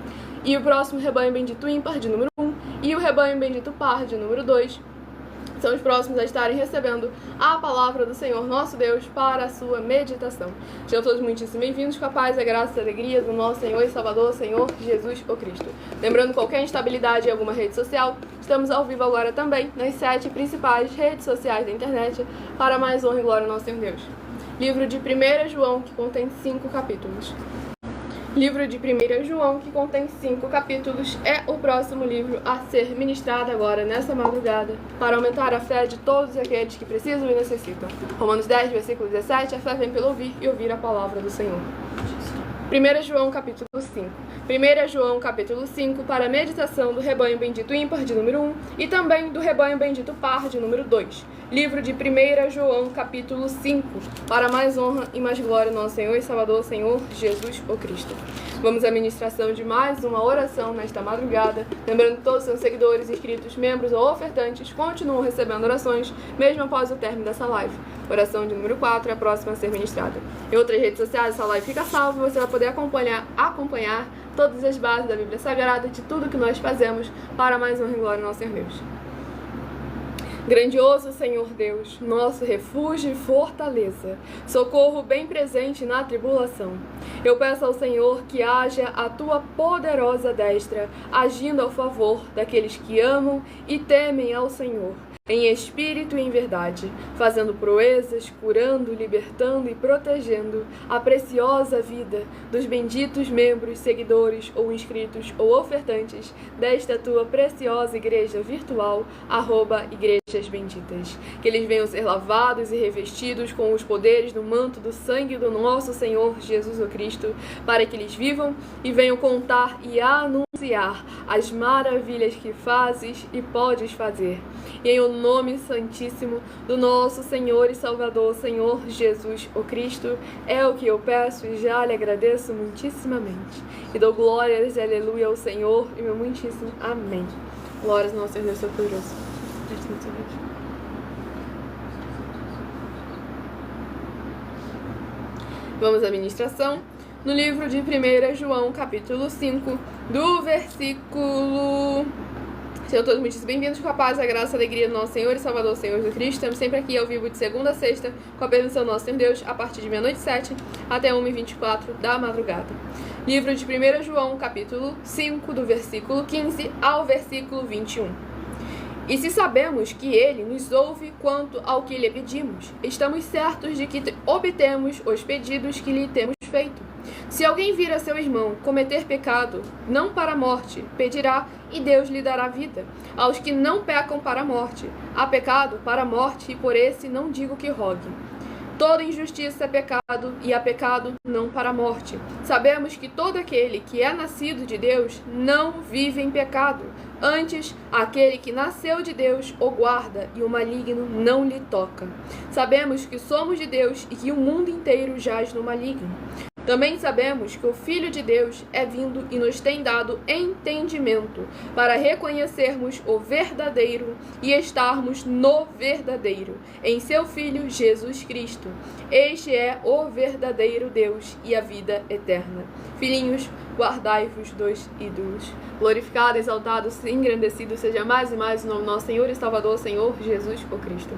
E o próximo rebanho bendito ímpar, de número 1, e o rebanho bendito par, de número 2, são os próximos a estarem recebendo a palavra do Senhor nosso Deus para a sua meditação. Sejam todos muitíssimo bem-vindos, com a paz, a graça e a alegria do nosso Senhor e Salvador, Senhor Jesus o Cristo. Lembrando, qualquer instabilidade em alguma rede social, estamos ao vivo agora também nas 7 principais redes sociais da internet para mais honra e glória ao nosso Senhor Deus. Livro de 1 João, que contém 5 capítulos. Livro de 1 João, que contém 5 capítulos, é o próximo livro a ser ministrado agora, nessa madrugada, para aumentar a fé de todos aqueles que precisam e necessitam. Romanos 10, versículo 17, a fé vem pelo ouvir e ouvir a palavra do Senhor. 1 João, capítulo 5. 1 João, capítulo 5, para a meditação do rebanho bendito ímpar, de número 1, e também do rebanho bendito par, de número 2. Livro de 1 João, capítulo 5, para mais honra e mais glória ao nosso Senhor e Salvador, Senhor Jesus o Cristo. Vamos à ministração de mais uma oração nesta madrugada. Lembrando que todos os seus seguidores, inscritos, membros ou ofertantes continuam recebendo orações, mesmo após o término dessa live. Oração de número 4 é a próxima a ser ministrada. Em outras redes sociais, essa live fica salva e você vai poder acompanhar todas as bases da Bíblia Sagrada, de tudo que nós fazemos para mais honra e glória ao nosso Senhor Deus. Grandioso Senhor Deus, nosso refúgio e fortaleza, socorro bem presente na tribulação. Eu peço ao Senhor que haja a tua poderosa destra, agindo ao favor daqueles que amam e temem ao Senhor, em espírito e em verdade, fazendo proezas, curando, libertando e protegendo a preciosa vida dos benditos membros, seguidores ou inscritos ou ofertantes desta tua preciosa igreja virtual, @Igrejas Benditas. Que eles venham ser lavados e revestidos com os poderes do manto do sangue do nosso Senhor Jesus o Cristo, para que eles vivam e venham contar e anunciar as maravilhas que fazes e podes fazer. E em o nome santíssimo do nosso Senhor e Salvador, Senhor Jesus o Cristo, é o que eu peço e já lhe agradeço muitíssimamente. E dou glórias e aleluia ao Senhor e meu muitíssimo amém. Glórias ao nosso Deus Todo-Poderoso. Vamos à ministração no livro de 1 João, capítulo 5, do versículo... Sejam todos muito bem-vindos, com a paz, a graça e a alegria do nosso Senhor e Salvador, Senhor Jesus Cristo. Estamos sempre aqui ao vivo de segunda a sexta, com a permissão do nosso Senhor Deus, a partir de meia-noite 7 até 1h24 da madrugada. Livro de 1 João, capítulo 5, do versículo 15 ao versículo 21. E se sabemos que Ele nos ouve quanto ao que lhe pedimos, estamos certos de que obtemos os pedidos que lhe temos feito. Se alguém vir a seu irmão cometer pecado, não para a morte, pedirá, e Deus lhe dará vida. Aos que não pecam para a morte, há pecado para a morte, e por esse não digo que rogue. Toda injustiça é pecado, e há pecado não para a morte. Sabemos que todo aquele que é nascido de Deus não vive em pecado. Antes, aquele que nasceu de Deus o guarda, e o maligno não lhe toca. Sabemos que somos de Deus e que o mundo inteiro jaz no maligno. Também sabemos que o Filho de Deus é vindo e nos tem dado entendimento para reconhecermos o verdadeiro e estarmos no verdadeiro, em seu Filho Jesus Cristo. Este é o verdadeiro Deus e a vida eterna. Filhinhos, guardai-vos dos ídolos. Glorificado, exaltado, engrandecido seja mais e mais o nome do nosso Senhor e Salvador, Senhor Jesus o Cristo.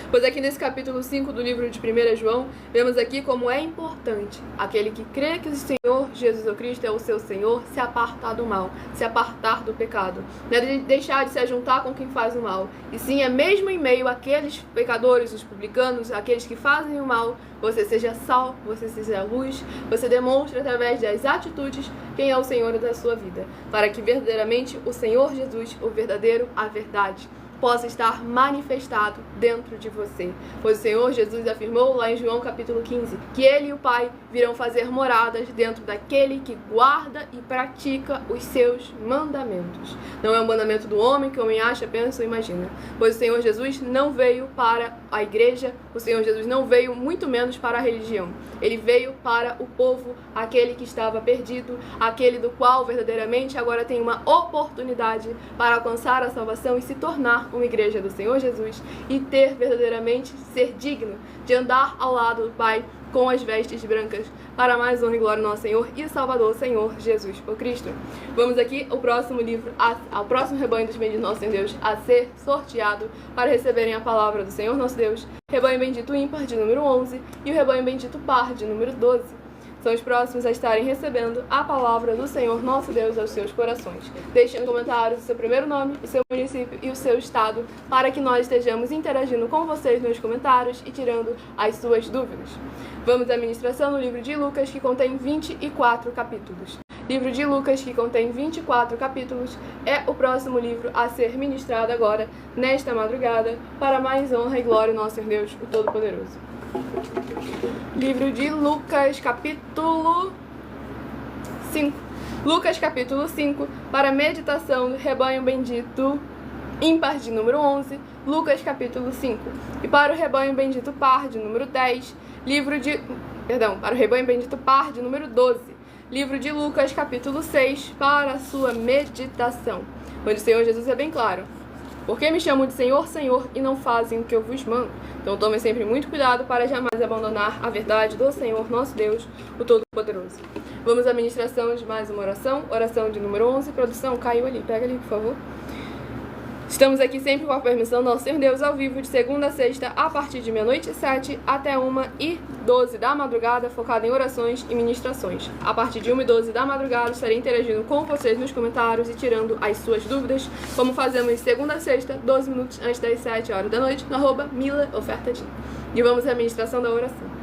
Pois aqui nesse capítulo 5 do livro de 1 João, vemos aqui como é importante aquele que crê que o Senhor Jesus Cristo é o seu Senhor se apartar do mal, se apartar do pecado. Não é deixar de se ajuntar com quem faz o mal. E sim, é mesmo em meio àqueles pecadores, os publicanos, aqueles que fazem o mal, você seja sal, você seja luz, você demonstra através das atitudes quem é o Senhor da sua vida, para que verdadeiramente o Senhor Jesus, o verdadeiro, a verdade, possa estar manifestado dentro de você. Pois o Senhor Jesus afirmou lá em João capítulo 15, que Ele e o Pai virão fazer moradas dentro daquele que guarda e pratica os seus mandamentos. Não é um mandamento do homem que o homem acha, pensa ou imagina. Pois o Senhor Jesus não veio para a igreja, o Senhor Jesus não veio muito menos para a religião. Ele veio para o povo, aquele que estava perdido, aquele do qual verdadeiramente agora tem uma oportunidade para alcançar a salvação e se tornar uma igreja do Senhor Jesus e ter verdadeiramente, ser digno de andar ao lado do Pai com as vestes brancas, para mais honra e glória ao nosso Senhor e Salvador, Senhor Jesus o Cristo. Vamos aqui ao próximo livro, ao próximo rebanho dos benditos nosso Deus a ser sorteado para receberem a palavra do Senhor nosso Deus, rebanho bendito ímpar de número 11 e o rebanho bendito par de número 12. São os próximos a estarem recebendo a palavra do Senhor nosso Deus aos seus corações. Deixe nos comentários o seu primeiro nome, o seu município e o seu estado, para que nós estejamos interagindo com vocês nos comentários e tirando as suas dúvidas. Vamos à ministração no livro de Lucas, que contém 24 capítulos. Livro de Lucas, que contém 24 capítulos, é o próximo livro a ser ministrado agora, nesta madrugada, para mais honra e glória ao nosso Deus, o Todo-Poderoso. Livro de Lucas, capítulo 5. Lucas, capítulo 5, para meditação do rebanho bendito ímpar de número 11, Lucas, capítulo 5. E para o rebanho bendito par de número 10, para o rebanho bendito par de número 12, livro de Lucas, capítulo 6, para a sua meditação. Onde o Senhor Jesus é bem claro. Por que me chamam de Senhor, Senhor, e não fazem o que eu vos mando? Então tomem sempre muito cuidado para jamais abandonar a verdade do Senhor, nosso Deus, o Todo-Poderoso. Vamos à ministração de mais uma oração, oração de número 11. Produção, caiu ali, pega ali, por favor. Estamos aqui sempre com a permissão do nosso Senhor Deus ao vivo, de segunda a sexta, a partir de meia-noite e 7 até 1h12 da madrugada, focado em orações e ministrações. A partir de 1h12 da madrugada, estarei interagindo com vocês nos comentários e tirando as suas dúvidas, como fazemos de segunda a sexta, 12 minutos antes das 7 horas da noite, no @milaofertadim. E vamos à ministração da oração.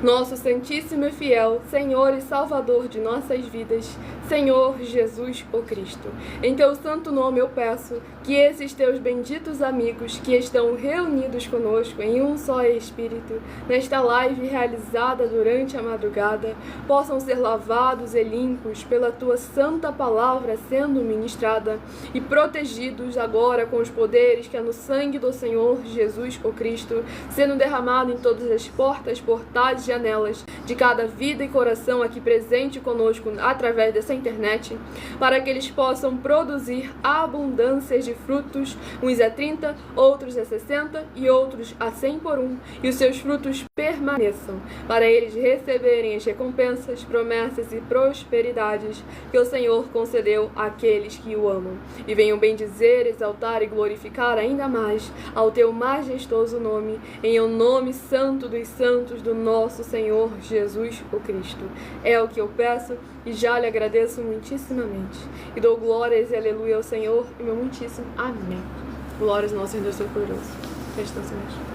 Nosso Santíssimo e Fiel Senhor e Salvador de nossas vidas, Senhor Jesus o Cristo, em Teu santo nome eu peço que esses Teus benditos amigos que estão reunidos conosco em um só Espírito, nesta live realizada durante a madrugada, possam ser lavados e limpos pela Tua santa palavra sendo ministrada e protegidos agora com os poderes que é no sangue do Senhor Jesus o Cristo, sendo derramado em todas as portas, portais e janelas de cada vida e coração aqui presente conosco através dessa internet, para que eles possam produzir abundâncias de frutos, uns a 30, outros a 60 e outros a 100 por um, e os seus frutos permaneçam, para eles receberem as recompensas, promessas e prosperidades que o Senhor concedeu àqueles que o amam, e venham bendizer, exaltar e glorificar ainda mais ao Teu majestoso nome, em o nome santo dos santos do nosso Senhor Jesus o Cristo. É o que eu peço e já lhe agradeço muitíssimamente. E dou glórias e aleluia ao Senhor e meu muitíssimo amém. Glórias ao nosso Deus Todo-Poderoso. Presta atenção, Senhor.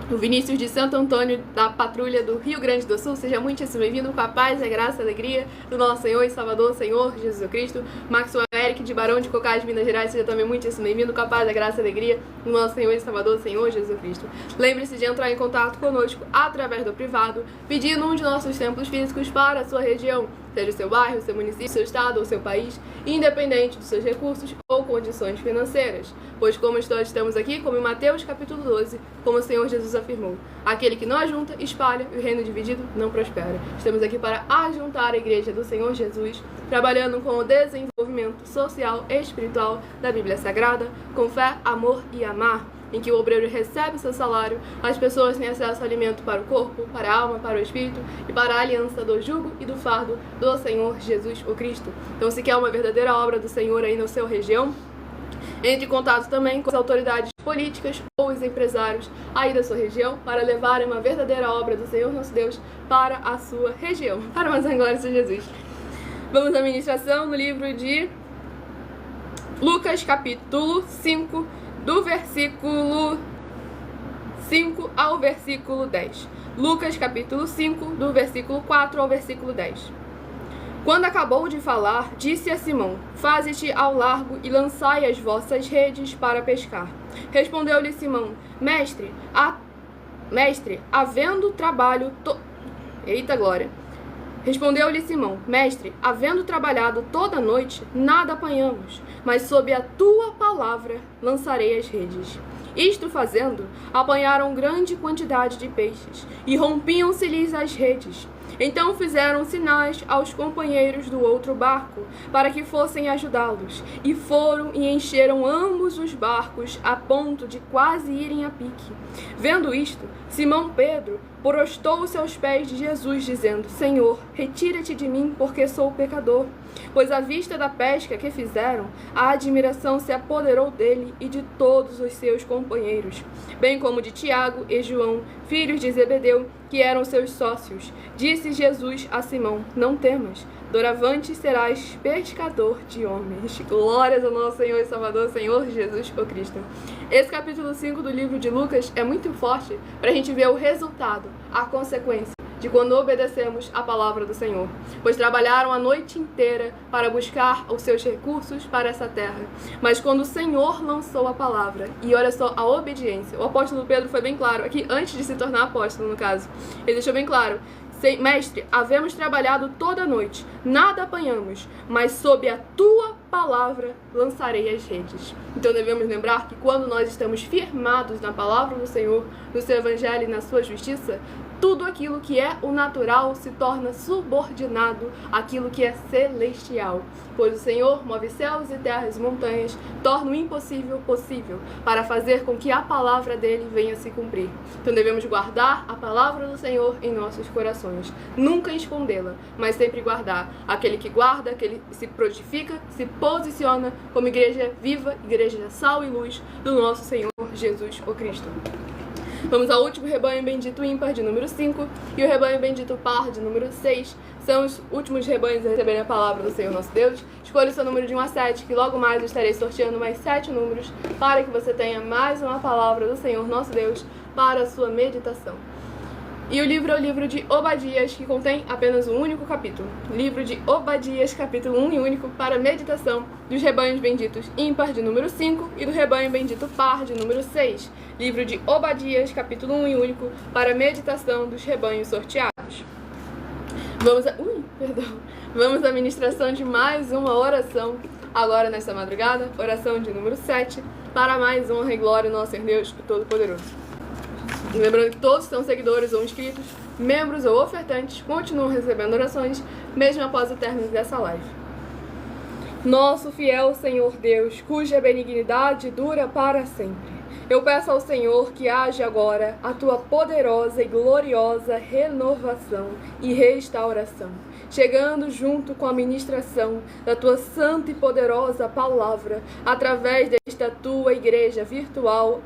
O Vinícius de Santo Antônio, da Patrulha do Rio Grande do Sul, seja muitíssimo bem-vindo com a paz, a graça e a alegria do nosso Senhor e Salvador, Senhor Jesus Cristo. Maxwell Eric, de Barão de Cocais, Minas Gerais, seja também muitíssimo bem-vindo com a paz, a graça e a alegria do nosso Senhor e Salvador, Senhor Jesus Cristo. Lembre-se de entrar em contato conosco através do privado, pedindo um de nossos templos físicos para a sua região, seja o seu bairro, o seu município, o seu estado ou o seu país, independente dos seus recursos ou condições financeiras. Pois como nós estamos aqui, como em Mateus capítulo 12, como o Senhor Jesus afirmou, aquele que não ajunta, espalha, e o reino dividido não prospera. Estamos aqui para ajuntar a igreja do Senhor Jesus, trabalhando com o desenvolvimento social e espiritual da Bíblia Sagrada, com fé, amor e amar. em que o obreiro recebe seu salário, as pessoas têm acesso ao alimento para o corpo, para a alma, para o espírito e para a aliança do jugo e do fardo do Senhor Jesus o Cristo. Então, se quer uma verdadeira obra do Senhor aí na sua região, entre em contato também com as autoridades políticas ou os empresários aí da sua região para levarem uma verdadeira obra do Senhor nosso Deus para a sua região. Para mais glória de Jesus. Vamos à ministração no livro de Lucas, capítulo 5, do versículo 5 ao versículo 10. Lucas, capítulo 5, do versículo 4 ao versículo 10. Quando acabou de falar, disse a Simão: Faze-te ao largo e lançai as vossas redes para pescar. Respondeu-lhe Simão: Mestre, havendo trabalho... Eita glória! Respondeu-lhe Simão: Mestre, havendo trabalhado toda a noite, nada apanhamos, mas sob a tua palavra lançarei as redes. Isto fazendo, apanharam grande quantidade de peixes, e rompiam-se-lhes as redes. Então fizeram sinais aos companheiros do outro barco, para que fossem ajudá-los, e foram e encheram ambos os barcos, a ponto de quase irem a pique. Vendo isto, Simão Pedro prostou-se aos pés de Jesus, dizendo: Senhor, retira-te de mim, porque sou pecador. Pois à vista da pesca que fizeram, a admiração se apoderou dele e de todos os seus companheiros, bem como de Tiago e João, filhos de Zebedeu, que eram seus sócios. Disse Jesus a Simão: Não temas, doravante serás pescador de homens. Glórias ao nosso Senhor e Salvador, Senhor Jesus o Cristo. Esse capítulo 5 do livro de Lucas é muito forte para a gente ver o resultado, a consequência de quando obedecemos a palavra do Senhor, pois trabalharam a noite inteira para buscar os seus recursos para essa terra, mas quando o Senhor lançou a palavra, e olha só a obediência, o apóstolo Pedro foi bem claro, aqui antes de se tornar apóstolo no caso, ele deixou bem claro: Mestre, havemos trabalhado toda a noite, nada apanhamos, mas sob a tua palavra lançarei as redes. Então devemos lembrar que quando nós estamos firmados na palavra do Senhor, no seu evangelho e na sua justiça, tudo aquilo que é o natural se torna subordinado àquilo que é celestial, pois o Senhor move céus e terras e montanhas, torna o impossível possível, para fazer com que a palavra dele venha se cumprir. Então devemos guardar a palavra do Senhor em nossos corações, nunca escondê-la, mas sempre guardar. Aquele que guarda, aquele que se frutifica, se posiciona como igreja viva, igreja sal e luz do nosso Senhor Jesus o Cristo. Vamos ao último rebanho bendito ímpar, de número 5, e o rebanho bendito par, de número 6. São os últimos rebanhos a receberem a palavra do Senhor nosso Deus. Escolha o seu número de 1 a 7, que logo mais eu estarei sorteando mais 7 números, para que você tenha mais uma palavra do Senhor nosso Deus para a sua meditação. E o livro é o livro de Obadias, que contém apenas um único capítulo. Livro de Obadias, capítulo 1 e único, para meditação dos rebanhos benditos ímpar, de número 5, e do rebanho bendito par, de número 6. Livro de Obadias, capítulo 1 e único, para meditação dos rebanhos sorteados. Vamos à ministração de mais uma oração, agora nesta madrugada, oração de número 7, para mais honra e glória ao nosso Senhor Deus Todo-Poderoso. Lembrando que todos que são seguidores ou inscritos, membros ou ofertantes, continuam recebendo orações, mesmo após o término dessa live. Nosso fiel Senhor Deus, cuja benignidade dura para sempre, eu peço ao Senhor que haja agora a tua poderosa e gloriosa renovação e restauração, chegando junto com a ministração da tua santa e poderosa palavra, através desta tua igreja virtual,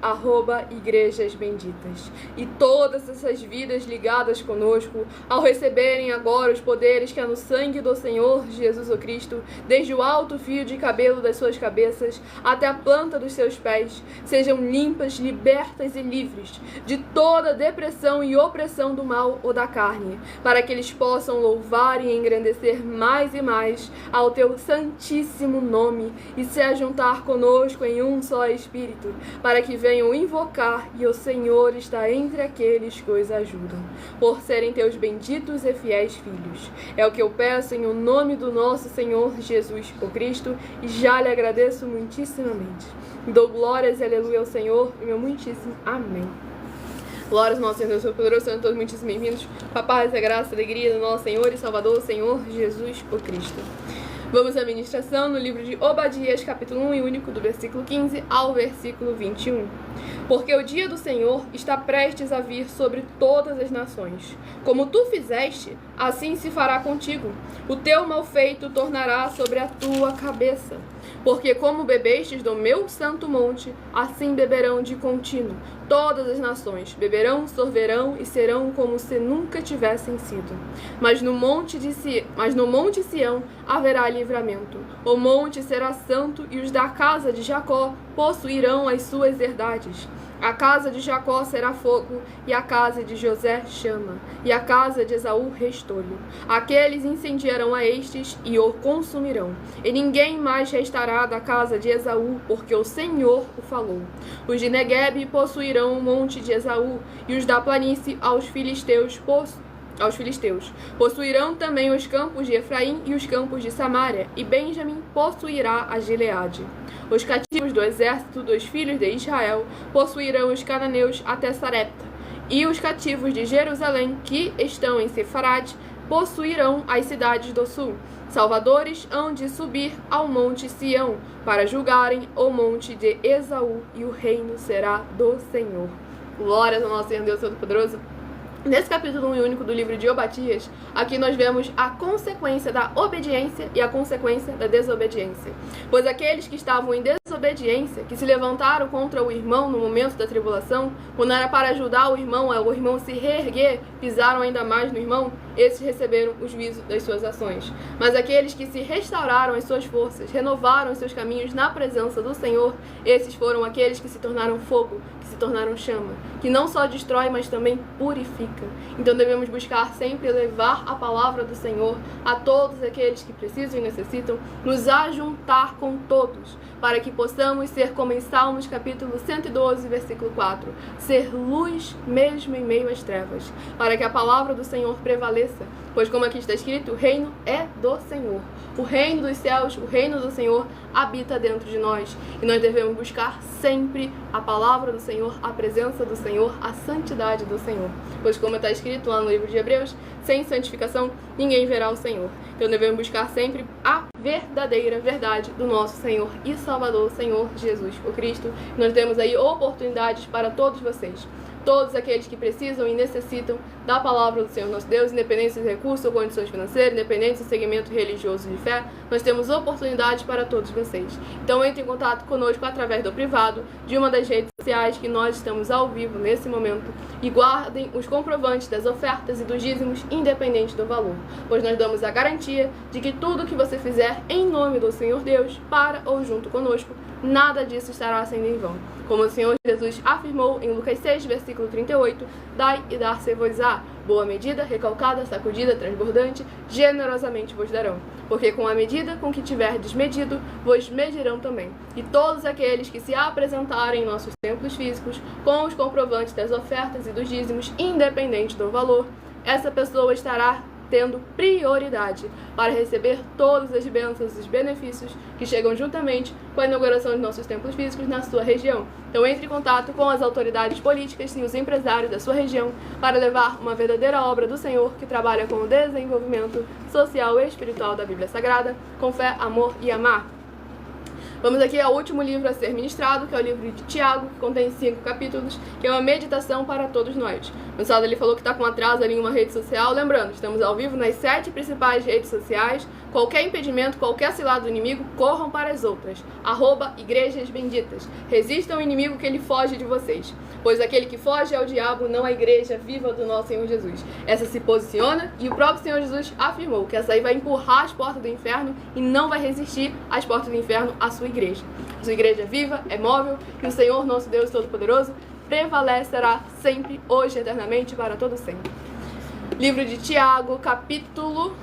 @Igrejas Benditas. E todas essas vidas ligadas conosco, ao receberem agora os poderes que há no sangue do Senhor Jesus o Cristo, desde o alto fio de cabelo das suas cabeças até a planta dos seus pés, sejam limpas, libertas e livres de toda depressão e opressão do mal ou da carne, para que eles possam louvar e engrandecer mais e mais ao teu santíssimo nome e se ajuntar conosco em um só Espírito, para que venham invocar, e o Senhor está entre aqueles que os ajudam, por serem teus benditos e fiéis filhos. É o que eu peço em o nome do nosso Senhor Jesus o Cristo, e já lhe agradeço muitíssimamente. Dou glórias e aleluia ao Senhor, e meu muitíssimo amém. Glórias ao nosso Senhor Deus Todo-Poderoso, sejam todos muitíssimo bem-vindos. A paz, a graça, a alegria do nosso Senhor e Salvador, Senhor Jesus o Cristo. Vamos à ministração no livro de Obadias, capítulo 1 e único, do versículo 15 ao versículo 21. Porque o dia do Senhor está prestes a vir sobre todas as nações. Como tu fizeste, assim se fará contigo. O teu malfeito tornará sobre a tua cabeça. Porque como bebestes do meu santo monte, assim beberão de contínuo. Todas as nações beberão, sorverão e serão como se nunca tivessem sido. Mas no monte Sião haverá livramento. O monte será santo e os da casa de Jacó possuirão as suas herdades. A casa de Jacó será fogo, e a casa de José chama, e a casa de Esaú restolho. Aqueles incendiarão a estes e o consumirão. E ninguém mais restará da casa de Esaú, porque o Senhor o falou. Os de Neguebe possuirão o monte de Esaú, e os da planície aos filisteus possuirão também os campos de Efraim e os campos de Samaria, e Benjamim possuirá a Gileade. Os cativos do exército dos filhos de Israel possuirão os cananeus até Sarepta, e os cativos de Jerusalém, que estão em Sefarade, possuirão as cidades do sul. Salvadores hão de subir ao monte Sião, para julgarem o monte de Esaú, e o reino será do Senhor. Glórias ao nosso Senhor Deus Todo-Poderoso. Nesse capítulo 1 e único do livro de Obadias, aqui nós vemos a consequência da obediência e a consequência da desobediência. Pois aqueles que estavam em desobediência, que se levantaram contra o irmão no momento da tribulação, quando era para ajudar o irmão se reerguer, pisaram ainda mais no irmão, esses receberam o juízo das suas ações. Mas aqueles que se restauraram as suas forças, renovaram os seus caminhos na presença do Senhor, esses foram aqueles que se tornaram fogo, que se tornaram chama, que não só destrói, mas também purifica. Então devemos buscar sempre levar a palavra do Senhor a todos aqueles que precisam e necessitam, nos ajuntar com todos, para que possamos ser como em Salmos capítulo 112, versículo 4, ser luz mesmo em meio às trevas, para que a palavra do Senhor prevaleça, pois como aqui está escrito, o reino é do Senhor. O reino dos céus, o reino do Senhor habita dentro de nós, e nós devemos buscar sempre a palavra do Senhor, a presença do Senhor, a santidade do Senhor, pois como está escrito lá no livro de Hebreus, sem santificação ninguém verá o Senhor. Então devemos buscar sempre a verdadeira verdade do nosso Senhor e Salvador, Senhor Jesus, o Cristo. Nós temos aí oportunidades para todos vocês. Todos aqueles que precisam e necessitam da palavra do Senhor nosso Deus, independente de recursos ou condições financeiras, independente do segmento religioso de fé, nós temos oportunidades para todos vocês. Então entre em contato conosco através do privado de uma das redes sociais que nós estamos ao vivo nesse momento, e guardem os comprovantes das ofertas e dos dízimos independente do valor, pois nós damos a garantia de que tudo que você fizer em nome do Senhor Deus, para ou junto conosco, nada disso estará sendo em vão. Como o Senhor Jesus afirmou em Lucas 6, versículo 38, dai e dar-se-vos-á, boa medida, recalcada, sacudida, transbordante, generosamente vos darão. Porque com a medida com que tiverdes medido, vos medirão também. E todos aqueles que se apresentarem em nossos templos físicos, com os comprovantes das ofertas e dos dízimos, independente do valor, essa pessoa estará tendo prioridade para receber todas as bênçãos e os benefícios que chegam juntamente com a inauguração de nossos templos físicos na sua região. Então entre em contato com as autoridades políticas e os empresários da sua região para levar uma verdadeira obra do Senhor que trabalha com o desenvolvimento social e espiritual da Bíblia Sagrada, com fé, amor e amar. Vamos aqui ao último livro a ser ministrado, que é o livro de Tiago, que contém 5 capítulos, que é uma meditação para todos nós. O Saulo ele falou que está com atraso ali em uma rede social. Lembrando, estamos ao vivo nas 7 principais redes sociais. Qualquer impedimento, qualquer cilada do inimigo, corram para as outras. @Igrejas Benditas. Resistam ao inimigo que ele foge de vocês. Pois aquele que foge é o diabo, não a igreja viva do nosso Senhor Jesus. Essa se posiciona e o próprio Senhor Jesus afirmou que essa aí vai empurrar as portas do inferno e não vai resistir às portas do inferno à sua igreja. A sua igreja viva, é móvel, e o Senhor, nosso Deus Todo-Poderoso, prevalecerá sempre, hoje e eternamente, para todo sempre. Livro de Tiago, capítulo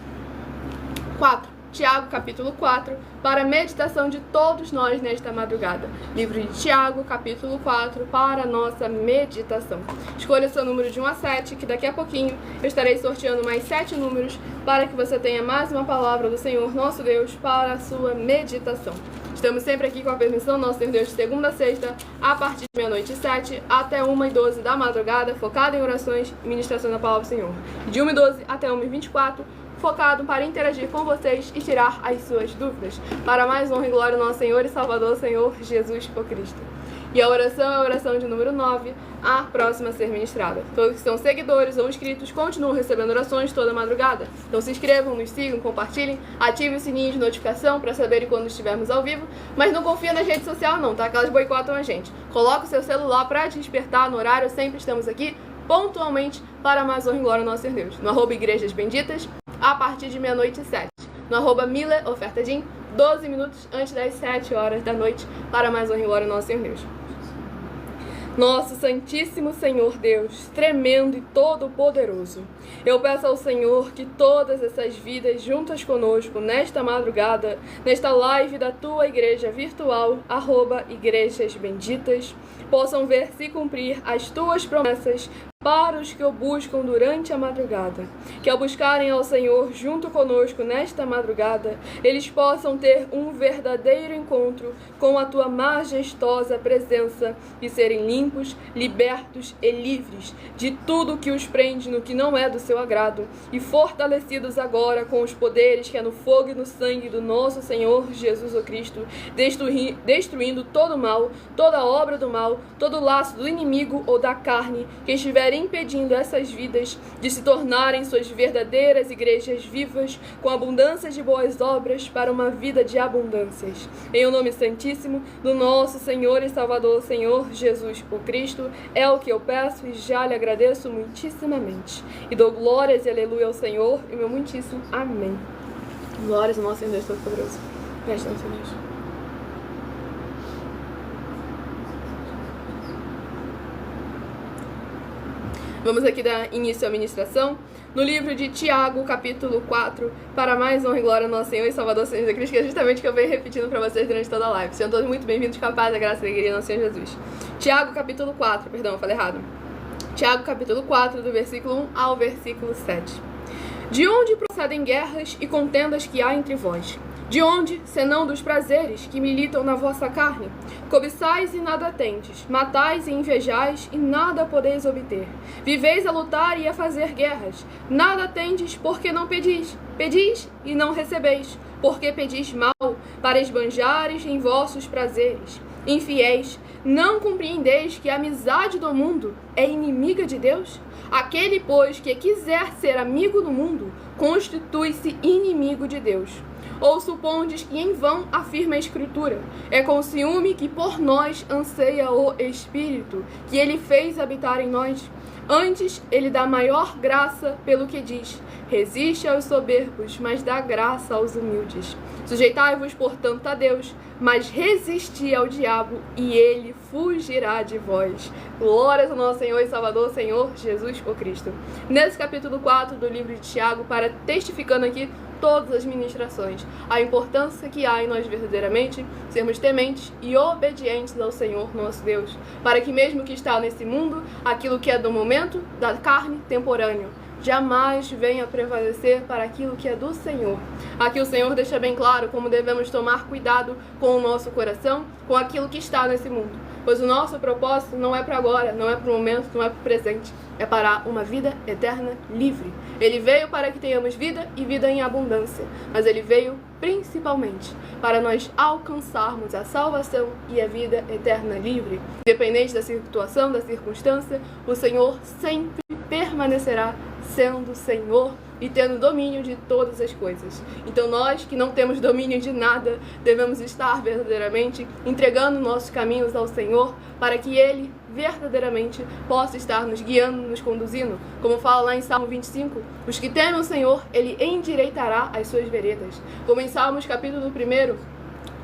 4. Tiago, capítulo 4, para a meditação de todos nós nesta madrugada. Livro de Tiago, capítulo 4, para a nossa meditação. Escolha o seu número de 1 a 7, que daqui a pouquinho eu estarei sorteando mais 7 números para que você tenha mais uma palavra do Senhor, nosso Deus, para a sua meditação. Estamos sempre aqui com a permissão do nosso Senhor Deus de segunda a sexta, a partir de meia-noite e 7 até 1h12 da madrugada, focado em orações e ministração da palavra do Senhor. De 1h12 até 1h24, focado para interagir com vocês e tirar as suas dúvidas. Para mais honra e glória ao nosso Senhor e Salvador, Senhor Jesus o Cristo. E a oração é a oração de número 9, a próxima a ser ministrada. Todos que são seguidores ou inscritos continuam recebendo orações toda madrugada. Então se inscrevam, nos sigam, compartilhem, ativem o sininho de notificação para saberem quando estivermos ao vivo, mas não confia nas redes sociais não, tá? Que elas boicotam a gente. Coloca o seu celular para te despertar no horário, sempre estamos aqui pontualmente para mais honra e glória ao nosso Senhor Deus. No @Igrejas Benditas, a partir de 00h07. No @Miller Oferta Din, 12 minutos antes das 7 horas da noite, para mais honra e glória ao nosso Senhor Deus. Nosso Santíssimo Senhor Deus, tremendo e todo-poderoso, eu peço ao Senhor que todas essas vidas juntas conosco nesta madrugada, nesta live da Tua Igreja Virtual, @Igrejas Benditas, possam ver se cumprir as Tuas promessas para os que o buscam durante a madrugada. Que ao buscarem ao Senhor junto conosco nesta madrugada, eles possam ter um verdadeiro encontro com a Tua majestosa presença e serem limpos, libertos e livres de tudo que os prende no que não é do seu agrado e fortalecidos agora com os poderes que é no fogo e no sangue do nosso Senhor Jesus o Cristo, destruindo todo o mal, toda obra do mal, todo laço do inimigo ou da carne que estiver impedindo essas vidas de se tornarem suas verdadeiras igrejas vivas, com abundância de boas obras para uma vida de abundâncias. Em o nome santíssimo do nosso Senhor e Salvador, Senhor Jesus o Cristo, é o que eu peço e já lhe agradeço muitíssimamente. E dou glórias e aleluia ao Senhor e meu muitíssimo amém. Glórias ao nosso Senhor Deus Todo-Poderoso. Presta atenção, Deus. Vamos aqui dar início à ministração no livro de Tiago, capítulo 4, para mais honra e glória ao nosso Senhor e Salvador, Senhor Jesus Cristo, que é justamente o que eu venho repetindo para vocês durante toda a live. Sejam todos muito bem-vindos, com a paz, a graça e a alegria do nosso Senhor Jesus. Tiago, capítulo 4, perdão, eu falei errado. Tiago, capítulo 4, do versículo 1 ao versículo 7. De onde procedem guerras e contendas que há entre vós? De onde, senão dos prazeres que militam na vossa carne? Cobiçais e nada tendes, matais e invejais e nada podeis obter. Viveis a lutar e a fazer guerras. Nada tendes porque não pedis. Pedis e não recebeis, porque pedis mal, para esbanjares em vossos prazeres. Infiéis, não compreendeis que a amizade do mundo é inimiga de Deus? Aquele, pois, que quiser ser amigo do mundo, constitui-se inimigo de Deus. Ou supondes que em vão afirma a Escritura, é com ciúme que por nós anseia o Espírito, que ele fez habitar em nós. Antes, ele dá maior graça pelo que diz, resiste aos soberbos, mas dá graça aos humildes. Sujeitai-vos, portanto, a Deus, mas resisti ao diabo, e ele fugirá de vós. Glórias ao nosso Senhor e Salvador, Senhor Jesus o Cristo. Nesse capítulo 4 do livro de Tiago, para testificando aqui todas as ministrações, a importância que há em nós verdadeiramente sermos tementes e obedientes ao Senhor nosso Deus, para que mesmo que está nesse mundo, aquilo que é do momento, da carne, temporâneo, jamais venha prevalecer para aquilo que é do Senhor. Aqui o Senhor deixa bem claro como devemos tomar cuidado com o nosso coração, com aquilo que está nesse mundo, pois o nosso propósito não é para agora, não é para o momento, não é para o presente, é para uma vida eterna livre. Ele veio para que tenhamos vida e vida em abundância, mas ele veio principalmente para nós alcançarmos a salvação e a vida eterna livre. Independente da situação, da circunstância, o Senhor sempre permanecerá sendo Senhor e tendo domínio de todas as coisas. Então nós, que não temos domínio de nada, devemos estar verdadeiramente entregando nossos caminhos ao Senhor, para que Ele verdadeiramente possa estar nos guiando, nos conduzindo. Como fala lá em Salmo 25, os que temem o Senhor, Ele endireitará as suas veredas. Como em Salmos capítulo 1,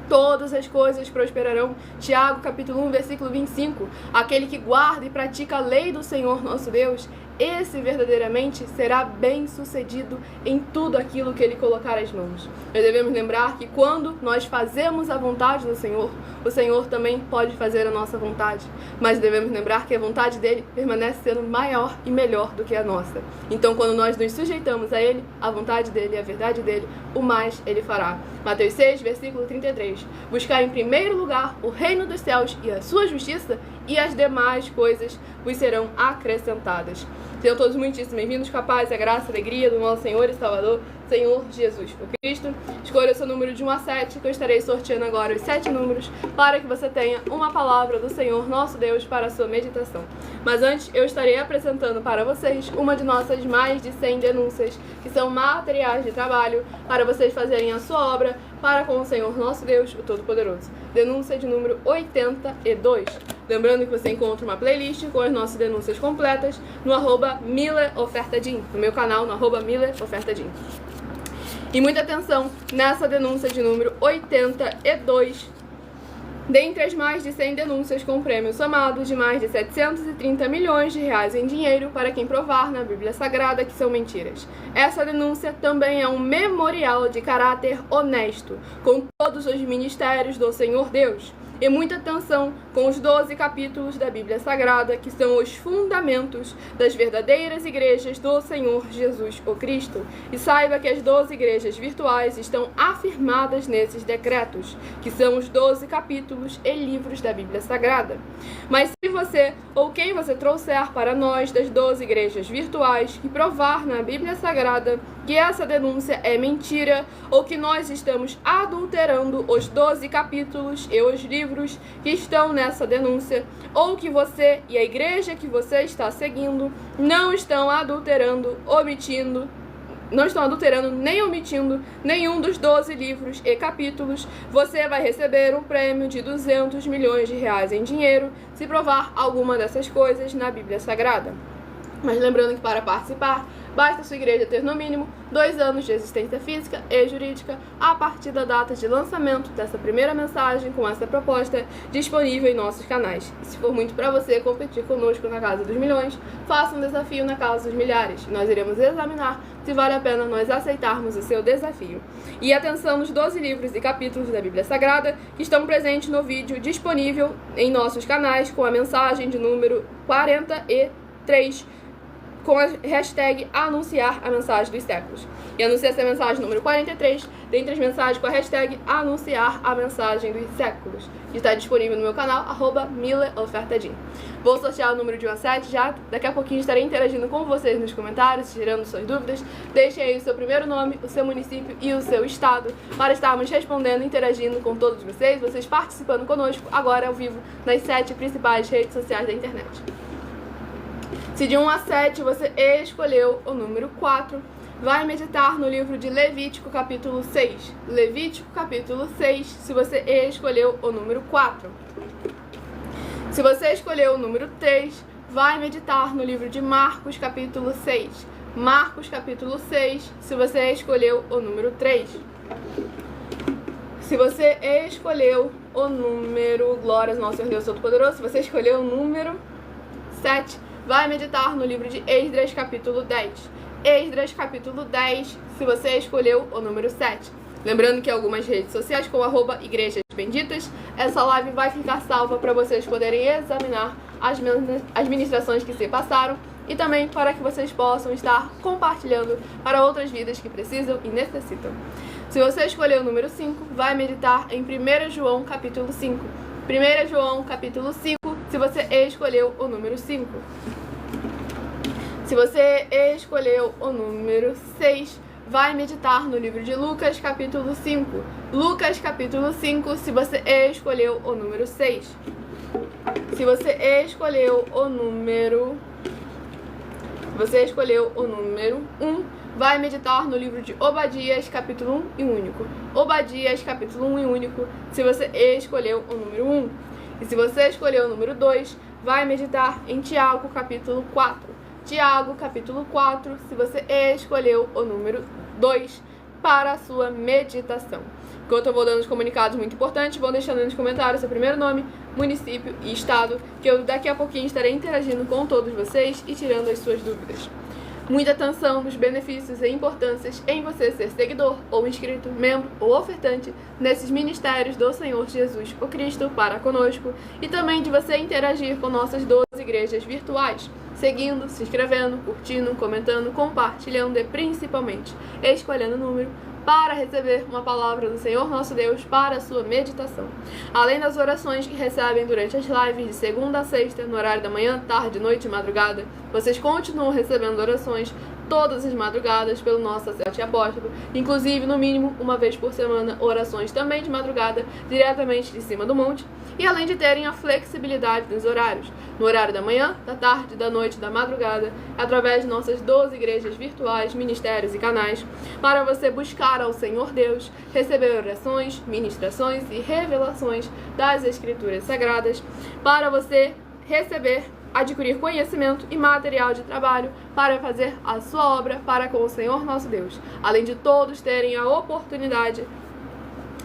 todas as coisas prosperarão. Tiago, capítulo 1, versículo 25. Aquele que guarda e pratica a lei do Senhor nosso Deus, esse verdadeiramente será bem sucedido em tudo aquilo que ele colocar as mãos. Nós devemos lembrar que quando nós fazemos a vontade do Senhor, o Senhor também pode fazer a nossa vontade. Mas devemos lembrar que a vontade dele permanece sendo maior e melhor do que a nossa. Então, quando nós nos sujeitamos a ele, a vontade dele e a verdade dele, o mais ele fará. Mateus 6, versículo 33. Buscar em primeiro lugar o reino dos céus e a sua justiça, e as demais coisas vos serão acrescentadas. Sejam todos muitíssimo bem-vindos com a paz, a graça, a alegria do nosso Senhor e Salvador, Senhor Jesus o Cristo. Escolha o seu número de 1 a 7, que eu estarei sorteando agora os 7 números, para que você tenha uma palavra do Senhor nosso Deus para a sua meditação. Mas antes, eu estarei apresentando para vocês uma de nossas mais de 100 denúncias, que são materiais de trabalho para vocês fazerem a sua obra para com o Senhor nosso Deus, o Todo-Poderoso. Denúncia de número 82. Lembrando que você encontra uma playlist com as nossas denúncias completas no @MillerOfertadim, no meu canal, no @MillerOfertadim. E muita atenção nessa denúncia de número 82. Dentre as mais de 100 denúncias com prêmio somado de mais de 730 milhões de reais em dinheiro para quem provar na Bíblia Sagrada que são mentiras. Essa denúncia também é um memorial de caráter honesto, com todos os ministérios do Senhor Deus. E muita atenção com os 12 capítulos da Bíblia Sagrada, que são os fundamentos das verdadeiras igrejas do Senhor Jesus o Cristo. E saiba que as 12 igrejas virtuais estão afirmadas nesses decretos, que são os 12 capítulos e livros da Bíblia Sagrada. Mas se você ou quem você trouxer para nós das 12 igrejas virtuais e provar na Bíblia Sagrada que essa denúncia é mentira, ou que nós estamos adulterando os 12 capítulos e os livros que estão nessa denúncia, ou que você e a igreja que você está seguindo não estão adulterando nem omitindo nenhum dos 12 livros e capítulos, você vai receber um prêmio de 200 milhões de reais em dinheiro se provar alguma dessas coisas na Bíblia Sagrada. Mas lembrando que para participar, basta a sua igreja ter no mínimo 2 anos de existência física e jurídica a partir da data de lançamento dessa primeira mensagem com essa proposta disponível em nossos canais. E se for muito para você competir conosco na Casa dos Milhões, faça um desafio na Casa dos Milhares. Nós iremos examinar se vale a pena nós aceitarmos o seu desafio. E atenção nos 12 livros e capítulos da Bíblia Sagrada que estão presentes no vídeo disponível em nossos canais com a mensagem de número 43, com a hashtag anunciar a mensagem dos séculos. E anunciar essa mensagem número 43, dentre as mensagens com a hashtag anunciar a mensagem dos séculos. Que está disponível no meu canal, @MillerOfertadim. Vou sortear o número de 1 a 7 já. Daqui a pouquinho estarei interagindo com vocês nos comentários, tirando suas dúvidas. Deixem aí o seu primeiro nome, o seu município e o seu estado, para estarmos respondendo, interagindo com todos vocês participando conosco agora ao vivo nas 7 principais redes sociais da internet. Se de 1 a 7 você escolheu o número 4, vai meditar no livro de Levítico, capítulo 6. Levítico, capítulo 6, se você escolheu o número 4. Se você escolheu o número 3, vai meditar no livro de Marcos, capítulo 6. Marcos, capítulo 6, se você escolheu o número 3. Se você escolheu o número, glórias ao nosso Senhor Deus Todo-Poderoso, se você escolheu o número 7, vai meditar no livro de Esdras, capítulo 10. Esdras, capítulo 10, se você escolheu o número 7. Lembrando que algumas redes sociais, como @Igrejas Benditas, essa live vai ficar salva para vocês poderem examinar as ministrações que se passaram e também para que vocês possam estar compartilhando para outras vidas que precisam e necessitam. Se você escolheu o número 5, vai meditar em 1 João, capítulo 5. 1 João, capítulo 5, se você escolheu o número 5. Se você escolheu o número 6, vai meditar no livro de Lucas, capítulo 5. Lucas, capítulo 5, se você escolheu o número 6. Se você escolheu o número 1, vai meditar no livro de Obadias, capítulo 1 e único. Obadias, capítulo 1 e único, se você escolheu o número 1. E se você escolheu o número 2, vai meditar em Tiago, capítulo 4. Tiago, capítulo 4, se você escolheu o número 2 para a sua meditação. Enquanto eu vou dando os comunicados muito importantes, vão deixando aí nos comentários seu primeiro nome, município e estado, que eu daqui a pouquinho estarei interagindo com todos vocês e tirando as suas dúvidas. Muita atenção nos benefícios e importâncias em você ser seguidor ou inscrito, membro ou ofertante nesses ministérios do Senhor Jesus o Cristo para conosco, e também de você interagir com nossas 12 igrejas virtuais, seguindo, se inscrevendo, curtindo, comentando, compartilhando e principalmente escolhendo o número para receber uma palavra do Senhor nosso Deus para a sua meditação. Além das orações que recebem durante as lives de segunda a sexta, no horário da manhã, tarde, noite e madrugada, vocês continuam recebendo orações todas as madrugadas pelo nosso sacerdote apóstolo, inclusive no mínimo uma vez por semana, orações também de madrugada, diretamente de cima do monte, e além de terem a flexibilidade dos horários, no horário da manhã, da tarde, da noite, da madrugada, através de nossas 12 igrejas virtuais, ministérios e canais, para você buscar ao Senhor Deus, receber orações, ministrações e revelações das Escrituras Sagradas, para você receber, adquirir conhecimento e material de trabalho para fazer a sua obra para com o Senhor nosso Deus, além de todos terem a oportunidade.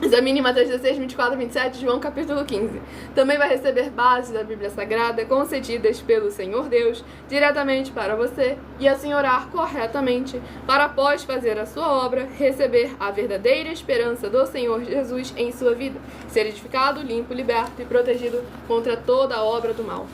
Examine Mateus 16, 24 e 27, João capítulo 15. Também vai receber bases da Bíblia Sagrada concedidas pelo Senhor Deus diretamente para você e assim orar corretamente para, após fazer a sua obra, receber a verdadeira esperança do Senhor Jesus em sua vida, ser edificado, limpo, liberto e protegido contra toda a obra do mal.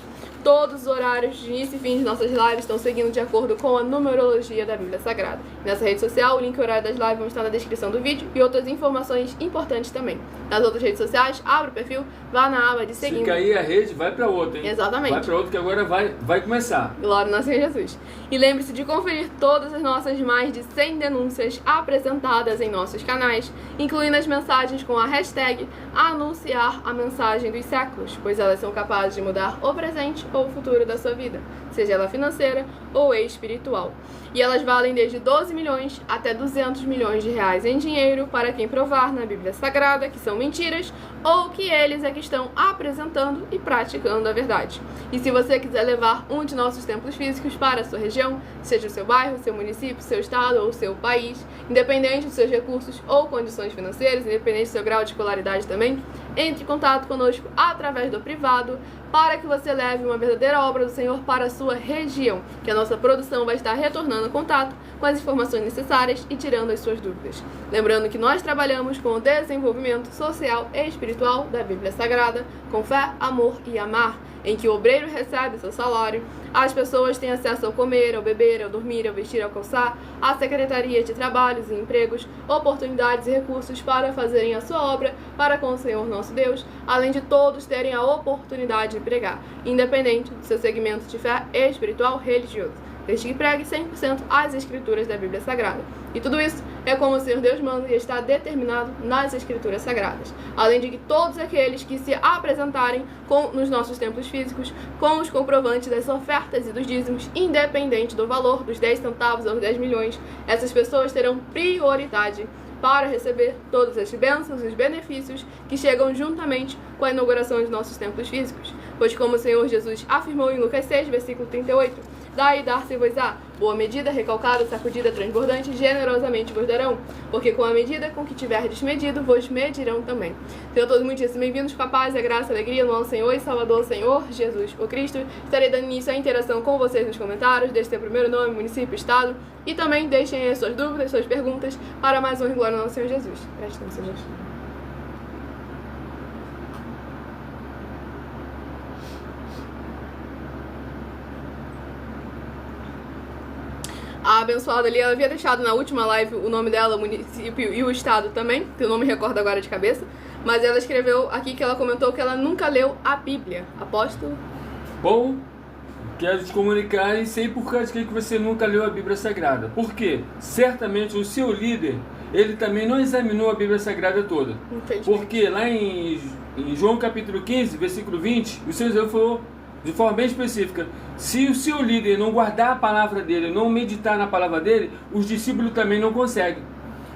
Todos os horários de início e fim de nossas lives estão seguindo de acordo com a numerologia da Bíblia Sagrada. Nessa rede social, o link e o horário das lives vão estar na descrição do vídeo e outras informações importantes também. Nas outras redes sociais, abre o perfil, vá na aba de seguir. Se cair a rede, vai para outra, hein? Exatamente. Vai para outra que agora vai começar. Glória ao nosso Senhor Jesus. E lembre-se de conferir todas as nossas mais de 100 denúncias apresentadas em nossos canais, incluindo as mensagens com a hashtag anunciar a mensagem dos séculos, pois elas são capazes de mudar o presente ou o futuro da sua vida, seja ela financeira ou espiritual. E elas valem desde 12 milhões até 200 milhões de reais em dinheiro para quem provar na Bíblia Sagrada que são mentiras ou que eles é que estão apresentando e praticando a verdade. E se você quiser levar um de nossos templos físicos para a sua região, seja o seu bairro, seu município, seu estado ou seu país, independente dos seus recursos ou condições financeiras, independente do seu grau de escolaridade também, entre em contato conosco através do privado para que você leve uma verdadeira obra do Senhor para a sua região, que a nossa produção vai estar retornando contato com as informações necessárias e tirando as suas dúvidas. Lembrando que nós trabalhamos com o desenvolvimento social e espiritual da Bíblia Sagrada, com fé, amor e amar, em que o obreiro recebe seu salário, as pessoas têm acesso ao comer, ao beber, ao dormir, ao vestir, ao calçar, à secretaria de trabalhos e empregos, oportunidades e recursos para fazerem a sua obra para com o Senhor nosso Deus, além de todos terem a oportunidade de pregar, independente do seu segmento de fé espiritual religioso, desde que pregue 100% as Escrituras da Bíblia Sagrada. E tudo isso é como o Senhor Deus manda e está determinado nas Escrituras Sagradas. Além de que todos aqueles que se apresentarem nos nossos templos físicos com os comprovantes das ofertas e dos dízimos, independente do valor dos 10 centavos aos 10 milhões, essas pessoas terão prioridade para receber todas as bênçãos e os benefícios que chegam juntamente com a inauguração de nossos templos físicos. Pois como o Senhor Jesus afirmou em Lucas 6, versículo 38, daí dar-se-vos-á, boa medida, recalcada, sacudida, transbordante, generosamente vos darão, porque com a medida com que tiverdes medido, vos medirão também. Sejam todos muitíssimo bem-vindos com a paz, a graça, a alegria no nosso Senhor e Salvador, Senhor Jesus, o Cristo. Estarei dando início à interação com vocês nos comentários, deixe seu primeiro nome, município, estado, e também deixem aí as suas dúvidas, suas perguntas, para mais um glória no nosso Senhor Jesus. Preste atenção, Senhor. A abençoada ali, ela havia deixado na última live o nome dela, o município e o estado também, que eu não me recordo agora de cabeça, mas ela escreveu aqui que ela comentou que ela nunca leu a Bíblia. Apóstolo? Bom, quero te comunicar e sei por causa que você nunca leu a Bíblia Sagrada. Por quê? Certamente o seu líder, ele também não examinou a Bíblia Sagrada toda. Porque lá em João capítulo 15, versículo 20, o Senhor falou de forma bem específica: se o seu líder não guardar a palavra dele, não meditar na palavra dele, os discípulos também não conseguem.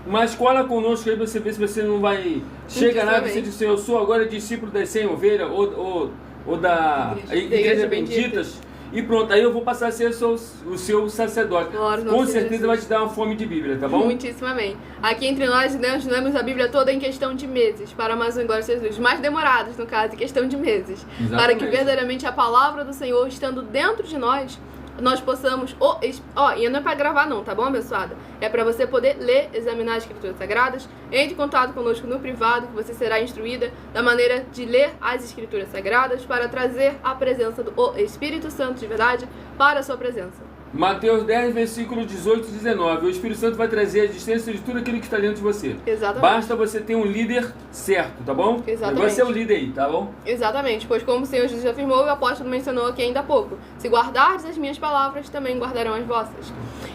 Mas cola conosco aí pra você ver se você não vai chegar lá e você dizer: eu sou agora discípulo das 100 ovelhas ou da Igreja Benditas. E pronto, aí eu vou passar a ser o seu sacerdote. Com certeza vai te dar uma fome de Bíblia, tá bom? Muitíssimo amém. Aqui entre nós lemos a Bíblia toda em questão de meses, para mais um glória a Jesus. Mais demorados, no caso, em questão de meses. Exatamente. Para que verdadeiramente a palavra do Senhor, estando dentro de nós possamos... e não é para gravar não, tá bom, abençoada? É para você poder ler, examinar as Escrituras Sagradas. Entre em contato conosco no privado, que você será instruída da maneira de ler as Escrituras Sagradas para trazer a presença do Espírito Santo de verdade para a sua presença. Mateus 10, versículo 18 e 19. O Espírito Santo vai trazer a existência de tudo aquilo que está dentro de você. Exatamente. Basta você ter um líder certo, tá bom? Exatamente. Você é o líder aí, tá bom? Exatamente, pois como o Senhor Jesus afirmou, o apóstolo mencionou aqui ainda há pouco. Se guardardes as minhas palavras, também guardarão as vossas.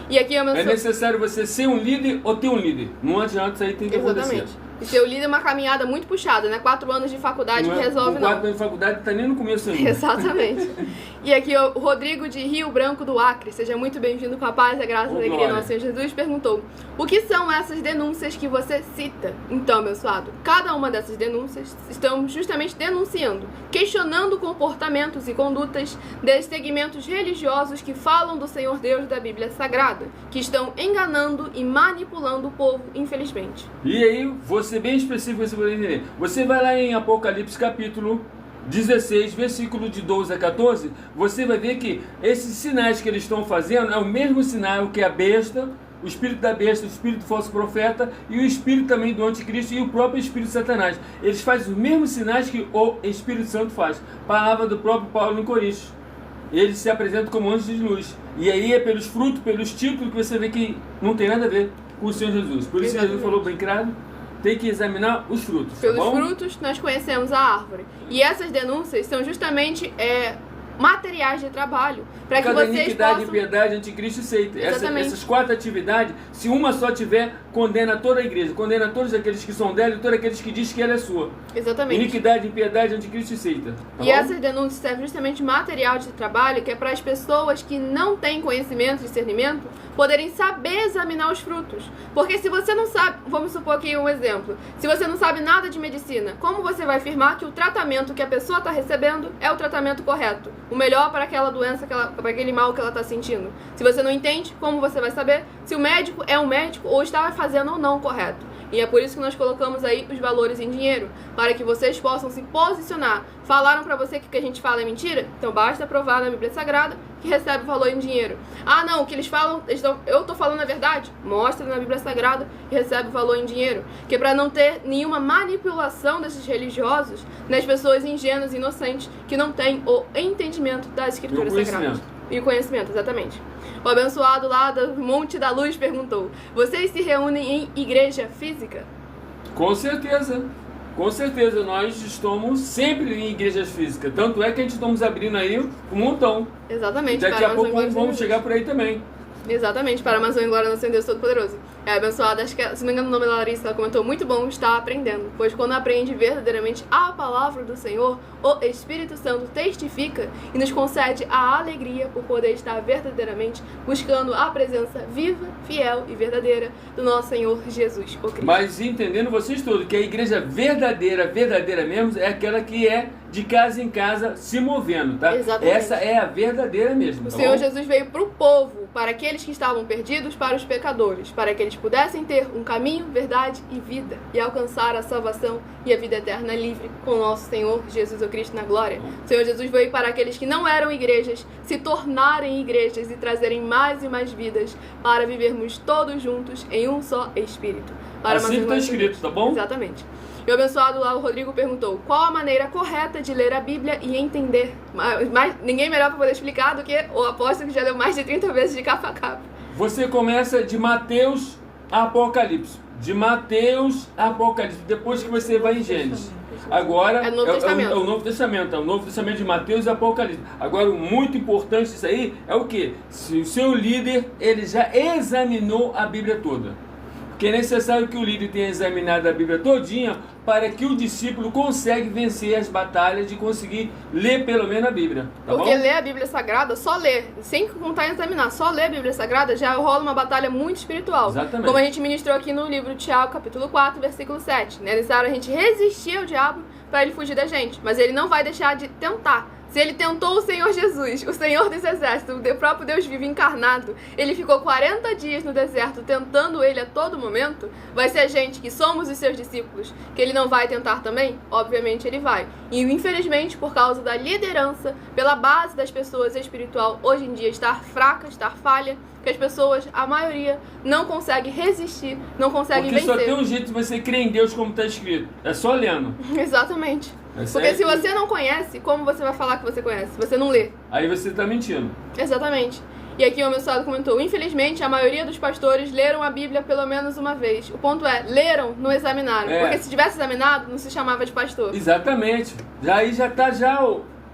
E aqui é necessário você ser um líder ou ter um líder. Não adianta, isso aí tem que acontecer. Exatamente. E seu líder é uma caminhada muito puxada, né? 4 anos de faculdade que resolve, não. 4 anos de faculdade tá nem no começo ainda. Exatamente. E aqui o Rodrigo de Rio Branco do Acre, seja muito bem-vindo, com a paz, a graça e a alegria do nosso Senhor Jesus, perguntou: o que são essas denúncias que você cita? Então, abençoado, cada uma dessas denúncias estão justamente denunciando, questionando comportamentos e condutas desses segmentos religiosos que falam do Senhor Deus da Bíblia Sagrada, que estão enganando e manipulando o povo, infelizmente. E aí, vou ser bem específico para você poder entender. Você vai lá em Apocalipse capítulo 16, versículo de 12 a 14, você vai ver que esses sinais que eles estão fazendo é o mesmo sinal que a besta, o espírito da besta, o espírito do falso profeta e o espírito também do anticristo e o próprio espírito de Satanás. Eles fazem os mesmos sinais que o Espírito Santo faz. Palavra do próprio Paulo em Coríntios. Eles se apresentam como anjos de luz. E aí é pelos frutos, pelos títulos que você vê que não tem nada a ver com o Senhor Jesus. Por isso que Jesus falou bem claro, tem que examinar os frutos. Pelos frutos nós conhecemos a árvore. E essas denúncias são justamente materiais de trabalho. Para que vocês iniquidade, possam... impiedade, anticristo e seita. Essas 4 atividades, se uma só tiver, condena toda a igreja. Condena todos aqueles que são dela e todos aqueles que dizem que ela é sua. Exatamente. Iniquidade, impiedade, anticristo e seita. E essas denúncias servem justamente de material de trabalho, que é para as pessoas que não têm conhecimento e discernimento poderem saber examinar os frutos. Porque se você não sabe, vamos supor aqui um exemplo, se você não sabe nada de medicina, como você vai afirmar que o tratamento que a pessoa está recebendo é o tratamento correto? O melhor para aquela doença, para aquele mal que ela está sentindo. Se você não entende, como você vai saber se o médico é um médico ou está fazendo ou não o correto? E é por isso que nós colocamos aí os valores em dinheiro, para que vocês possam se posicionar. Falaram para você que o que a gente fala é mentira? Então basta provar na Bíblia Sagrada que recebe o valor em dinheiro. Ah, não, o que eles falam, eu estou falando a verdade? Mostra na Bíblia Sagrada que recebe o valor em dinheiro. Que é para não ter nenhuma manipulação desses religiosos nas pessoas ingênuas e inocentes que não têm o entendimento das Escrituras Sagradas. E o conhecimento, exatamente. O abençoado lá do Monte da Luz perguntou: vocês se reúnem em igreja física? Com certeza. Com certeza, nós estamos sempre em igrejas físicas. Tanto é que a gente estamos abrindo aí um montão. Exatamente. Daqui a pouco vamos chegar por aí também. Exatamente, para a Amazon e Glória ao nosso Deus Todo-Poderoso. É abençoada, acho que, se não me engano o nome da Larissa, ela comentou, muito bom estar aprendendo, pois quando aprende verdadeiramente a palavra do Senhor, o Espírito Santo testifica e nos concede a alegria por poder estar verdadeiramente buscando a presença viva, fiel e verdadeira do nosso Senhor Jesus, o Cristo. Mas entendendo vocês todos que a igreja verdadeira mesmo, é aquela que é de casa em casa se movendo, tá? Exatamente. Essa é a verdadeira mesmo. O Senhor Jesus veio para o povo, para aqueles que estavam perdidos, para os pecadores, para que eles pudessem ter um caminho, verdade e vida, e alcançar a salvação e a vida eterna livre com o nosso Senhor Jesus o Cristo na glória. O Senhor Jesus veio para aqueles que não eram igrejas, se tornarem igrejas e trazerem mais e mais vidas, para vivermos todos juntos em um só Espírito. Para assim está escrito, tá bom? Exatamente. E o abençoado lá, o Rodrigo, perguntou: qual a maneira correta de ler a Bíblia e entender? Mas ninguém melhor para poder explicar do que o apóstolo que já leu mais de 30 vezes de capa a capa. Você começa de Mateus a Apocalipse. De Mateus a Apocalipse. Depois que você vai em Gênesis. Agora é o Novo Testamento. É o Novo Testamento. É o Novo Testamento de Mateus e Apocalipse. Agora, o muito importante disso aí é o quê? Se o seu líder, ele já examinou a Bíblia toda. Porque é necessário que o líder tenha examinado a Bíblia todinha para que o discípulo consiga vencer as batalhas de conseguir ler pelo menos a Bíblia. Tá Porque bom? ler a Bíblia Sagrada, só ler, sem contar em examinar, só ler a Bíblia Sagrada já rola uma batalha muito espiritual. Exatamente. Como a gente ministrou aqui no livro de Tiago, capítulo 4, versículo 7. É necessário a gente resistir ao diabo para ele fugir da gente. Mas ele não vai deixar de tentar. Se ele tentou o Senhor Jesus, o Senhor dos Exércitos, o próprio Deus vivo encarnado, ele ficou 40 dias no deserto tentando ele a todo momento, vai ser a gente que somos os seus discípulos, que ele não vai tentar também? Obviamente ele vai. E infelizmente, por causa da liderança, pela base das pessoas espiritual, hoje em dia estar fraca, estar falha, que as pessoas, a maioria, não consegue resistir, não consegue vencer. Porque só tem um jeito de você crer em Deus como está escrito. É só lendo. Exatamente. Porque se você não conhece, como você vai falar que você conhece? Se você não lê. Aí você está mentindo. Exatamente. E aqui o abençoado comentou: infelizmente, a maioria dos pastores leram a Bíblia pelo menos uma vez. O ponto é, leram, não examinaram. Porque se tivesse examinado, não se chamava de pastor. Exatamente. Aí já está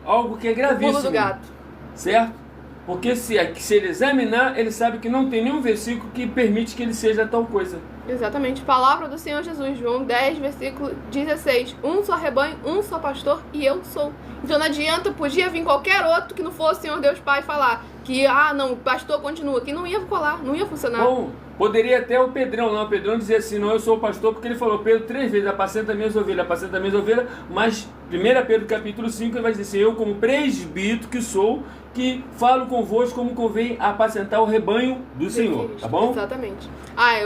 algo que é gravíssimo. O pulo do gato. Certo? Porque se ele examinar, ele sabe que não tem nenhum versículo que permite que ele seja tal coisa. Exatamente. Palavra do Senhor Jesus, João 10, versículo 16. Um só rebanho, um só pastor e eu sou. Então não adianta, podia vir qualquer outro que não fosse o Senhor Deus Pai falar que, não, o pastor continua, que não ia colar, não ia funcionar. Bom, poderia até o Pedrão, não, o Pedrão dizer assim, não, eu sou o pastor, porque ele falou, Pedro 3 vezes, apacenta minhas ovelhas, mas 1 Pedro capítulo 5, ele vai dizer assim, eu como presbítero que sou, que falo convosco como convém apacentar o rebanho do Senhor, tá bom? Exatamente.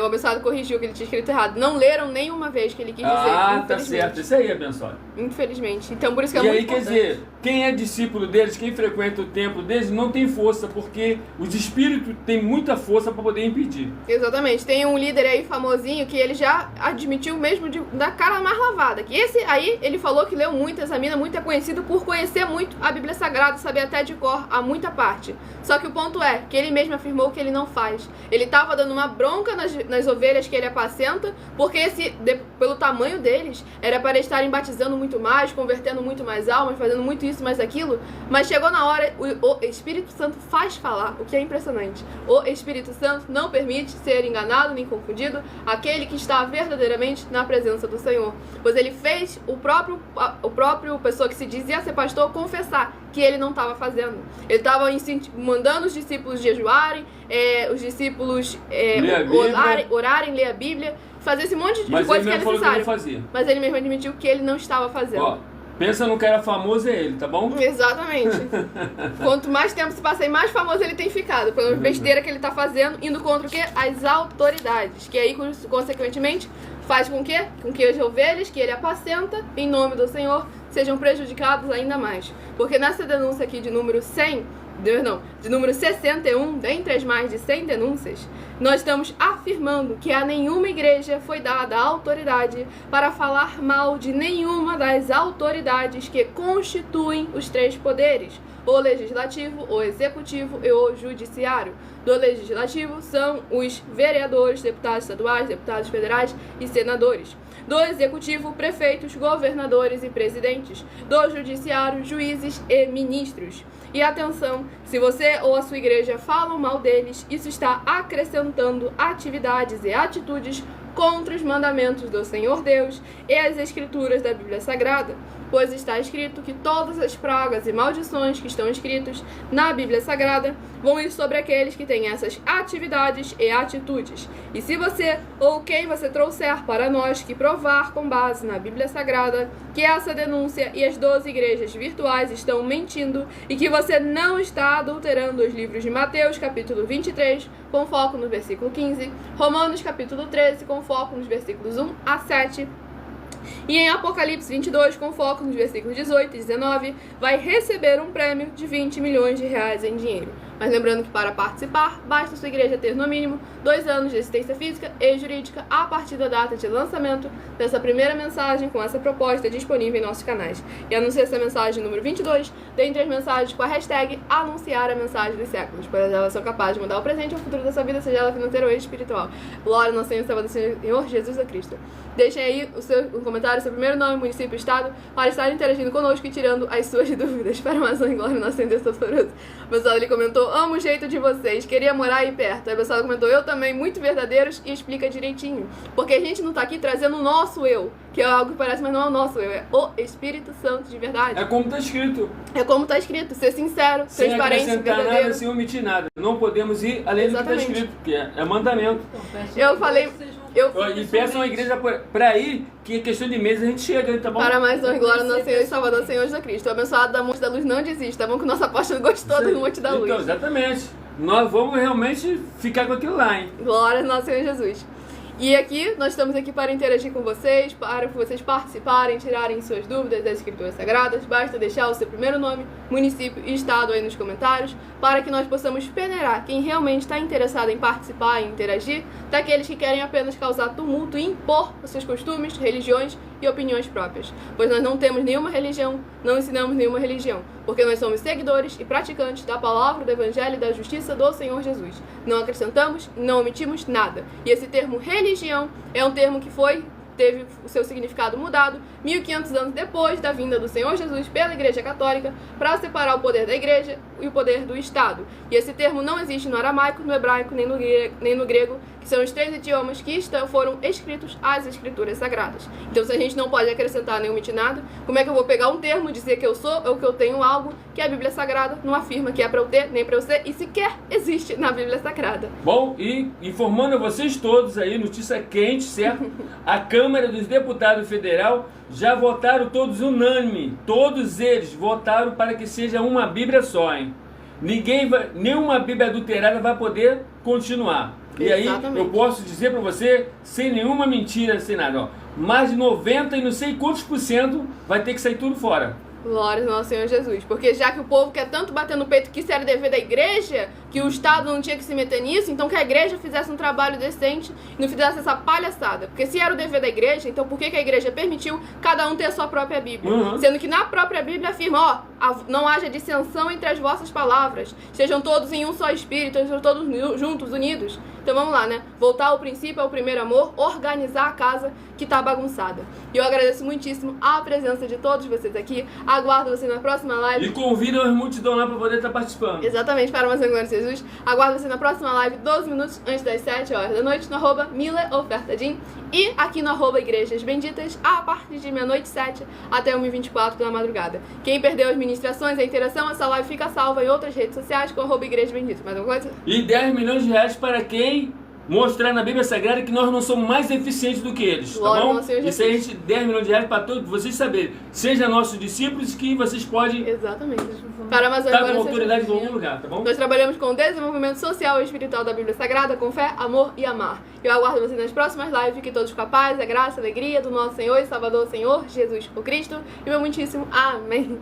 O abençoado corrigiu que ele tinha escrito errado. Não leram nenhuma vez que ele quis dizer. Tá certo. Isso aí, abençoado. Infelizmente. Então, por isso que é muito importante. E aí, quer dizer, quem é discípulo deles, quem frequenta o templo deles, não tem força, porque os espíritos têm muita força para poder impedir. Exatamente. Tem um líder aí famosinho que ele já admitiu mesmo da cara mais lavada. Que esse aí, ele falou que leu muito, examina muito, é conhecido por conhecer muito a Bíblia Sagrada, saber até de cor a muita parte. Só que o ponto é que ele mesmo afirmou que ele não faz. Ele estava dando uma bronca nas ovelhas que ele apacenta, porque pelo tamanho deles, era para estarem batizando muito mais, convertendo muito mais almas, fazendo muito isso, mais aquilo. Mas chegou na hora, o Espírito Santo faz falar, o que é impressionante. O Espírito Santo não permite ser enganado nem confundido aquele que está verdadeiramente na presença do Senhor. Pois ele fez o próprio pessoa que se dizia ser pastor confessar que ele não estava fazendo. Ele estava mandando os discípulos jejuarem, os discípulos orarem, ler a Bíblia, fazer esse monte de coisa que é necessário. Mas ele mesmo admitiu que ele não estava fazendo. Pensa no cara famoso é ele, tá bom? Exatamente. Quanto mais tempo se passa aí, mais famoso ele tem ficado. Pela besteira que ele está fazendo, indo contra o quê? As autoridades. Que aí, consequentemente, faz com que as ovelhas que ele apacenta, em nome do Senhor, sejam prejudicados ainda mais. Porque nessa denúncia aqui de número 61, dentre as mais de 100 denúncias, nós estamos afirmando que a nenhuma igreja foi dada a autoridade para falar mal de nenhuma das autoridades que constituem os 3 poderes: o legislativo, o executivo e o judiciário. Do legislativo são os vereadores, deputados estaduais, deputados federais e senadores. Do executivo, prefeitos, governadores e presidentes. Do judiciário, juízes e ministros. E atenção, se você ou a sua igreja falam mal deles, isso está acrescentando atividades e atitudes contra os mandamentos do Senhor Deus e as escrituras da Bíblia Sagrada, pois está escrito que todas as pragas e maldições que estão escritos na Bíblia Sagrada vão ir sobre aqueles que têm essas atividades e atitudes. E se você ou quem você trouxer para nós que provar com base na Bíblia Sagrada que essa denúncia e as 12 igrejas virtuais estão mentindo e que você não está adulterando os livros de Mateus capítulo 23 com foco no versículo 15, Romanos capítulo 13 com foco nos versículos 1 a 7, e em Apocalipse 22, com foco nos versículos 18 e 19, vai receber um prêmio de 20 milhões de reais em dinheiro. Mas lembrando que para participar, basta sua igreja ter no mínimo 2 anos de existência física e jurídica a partir da data de lançamento dessa primeira mensagem com essa proposta disponível em nossos canais. E anuncie essa mensagem número 22, dentre as mensagens com a hashtag anunciar a mensagem dos séculos, pois elas são capazes de mudar o presente ou o futuro da sua vida, seja ela financeira ou espiritual. Glória ao nosso Senhor e Salvador Senhor Jesus Cristo. Deixem aí um comentário, seu primeiro nome, município e estado, para estar interagindo conosco e tirando as suas dúvidas. Para mais uma glória ao nosso Senhor Deus Todo-Poderoso. O pessoal ali comentou: amo o jeito de vocês, queria morar aí perto. Aí o pessoal comentou: eu também, muito verdadeiros, e explica direitinho. Porque a gente não tá aqui trazendo o nosso eu, que é algo que parece, mas não é o nosso eu, é o Espírito Santo de verdade. É como tá escrito. É como tá escrito, ser sincero, transparente, verdadeiro. Nada, sem omitir nada. Não podemos ir além do que está escrito, porque é mandamento. Eu falei... E peçam a igreja para ir, que é questão de mês a gente chega, tá bom? Para mais uma glória ao nosso Senhor e Salvador, Senhor Jesus Cristo. O abençoado da Monte da Luz não desiste, tá bom? Que o nosso apóstolo gostou do Monte da Luz. Então, exatamente. Nós vamos realmente ficar com aquilo lá, hein? Glória ao nosso Senhor Jesus. E aqui, nós estamos aqui para interagir com vocês, para vocês participarem, tirarem suas dúvidas das Escrituras Sagradas. Basta deixar o seu primeiro nome, município e estado aí nos comentários, para que nós possamos peneirar quem realmente está interessado em participar e interagir, daqueles que querem apenas causar tumulto e impor os seus costumes, religiões e opiniões próprias. Pois nós não temos nenhuma religião, não ensinamos nenhuma religião, porque nós somos seguidores e praticantes da palavra, do evangelho e da justiça do Senhor Jesus. Não acrescentamos e não omitimos nada. E esse termo religião é um termo que teve o seu significado mudado 1500 anos depois da vinda do Senhor Jesus pela Igreja Católica para separar o poder da Igreja e o poder do Estado. E esse termo não existe no aramaico, no hebraico, nem no grego, que são os 3 idiomas que foram escritos às Escrituras Sagradas. Então, se a gente não pode acrescentar nem omitir nada, como é que eu vou pegar um termo, dizer que eu sou ou que eu tenho algo que a Bíblia Sagrada não afirma que é para eu ter, nem para eu ser, e sequer existe na Bíblia Sagrada? Bom, e informando a vocês todos aí, notícia quente, certo? A Câmara dos Deputados Federal já votaram todos unânime. Todos eles votaram para que seja uma Bíblia só, hein? Nenhuma Bíblia adulterada vai poder continuar. E Exatamente. Aí eu posso dizer para você, sem nenhuma mentira, sem nada, ó, mais de 90 e não sei quantos % vai ter que sair tudo fora. Glória ao nosso Senhor Jesus. Porque já que o povo quer tanto bater no peito que isso era dever da igreja, que o Estado não tinha que se meter nisso, então que a igreja fizesse um trabalho decente e não fizesse essa palhaçada. Porque se era o dever da igreja, então por que a igreja permitiu cada um ter a sua própria Bíblia? Uhum. Sendo que na própria Bíblia afirma, não haja dissensão entre as vossas palavras, estejam todos em um só espírito, estejam todos juntos, unidos. Então vamos lá, né? Voltar ao princípio, ao primeiro amor, organizar a casa que tá bagunçada. E eu agradeço muitíssimo a presença de todos vocês aqui. Aguardo você na próxima live. E convido a multidão lá para poder estar participando. Exatamente, para mais glória de Jesus. Aguardo você na próxima live, 12 minutos antes das 7 horas da noite, no @MileOfertadim. E aqui no @Igrejas Benditas, a partir de meia-noite 7 até 1h24 da madrugada. Quem perdeu as ministrações, a interação, essa live fica salva em outras redes sociais com @Igrejas Benditas. Mais alguma coisa? E 10 milhões de reais para quem mostrar na Bíblia Sagrada que nós não somos mais eficientes do que eles, Glória tá bom? ao Senhor Jesus. Isso aí, a gente 10 milhões de reais para todos vocês saberem. Seja nossos discípulos que vocês podem Exatamente. Para mais estar agora, com autoridade em algum lugar, tá bom? Nós trabalhamos com o desenvolvimento social e espiritual da Bíblia Sagrada, com fé, amor e amar. Eu aguardo você nas próximas lives. Fiquem todos com a paz, a graça, a alegria do nosso Senhor e Salvador, Senhor Jesus o Cristo. E meu muitíssimo amém.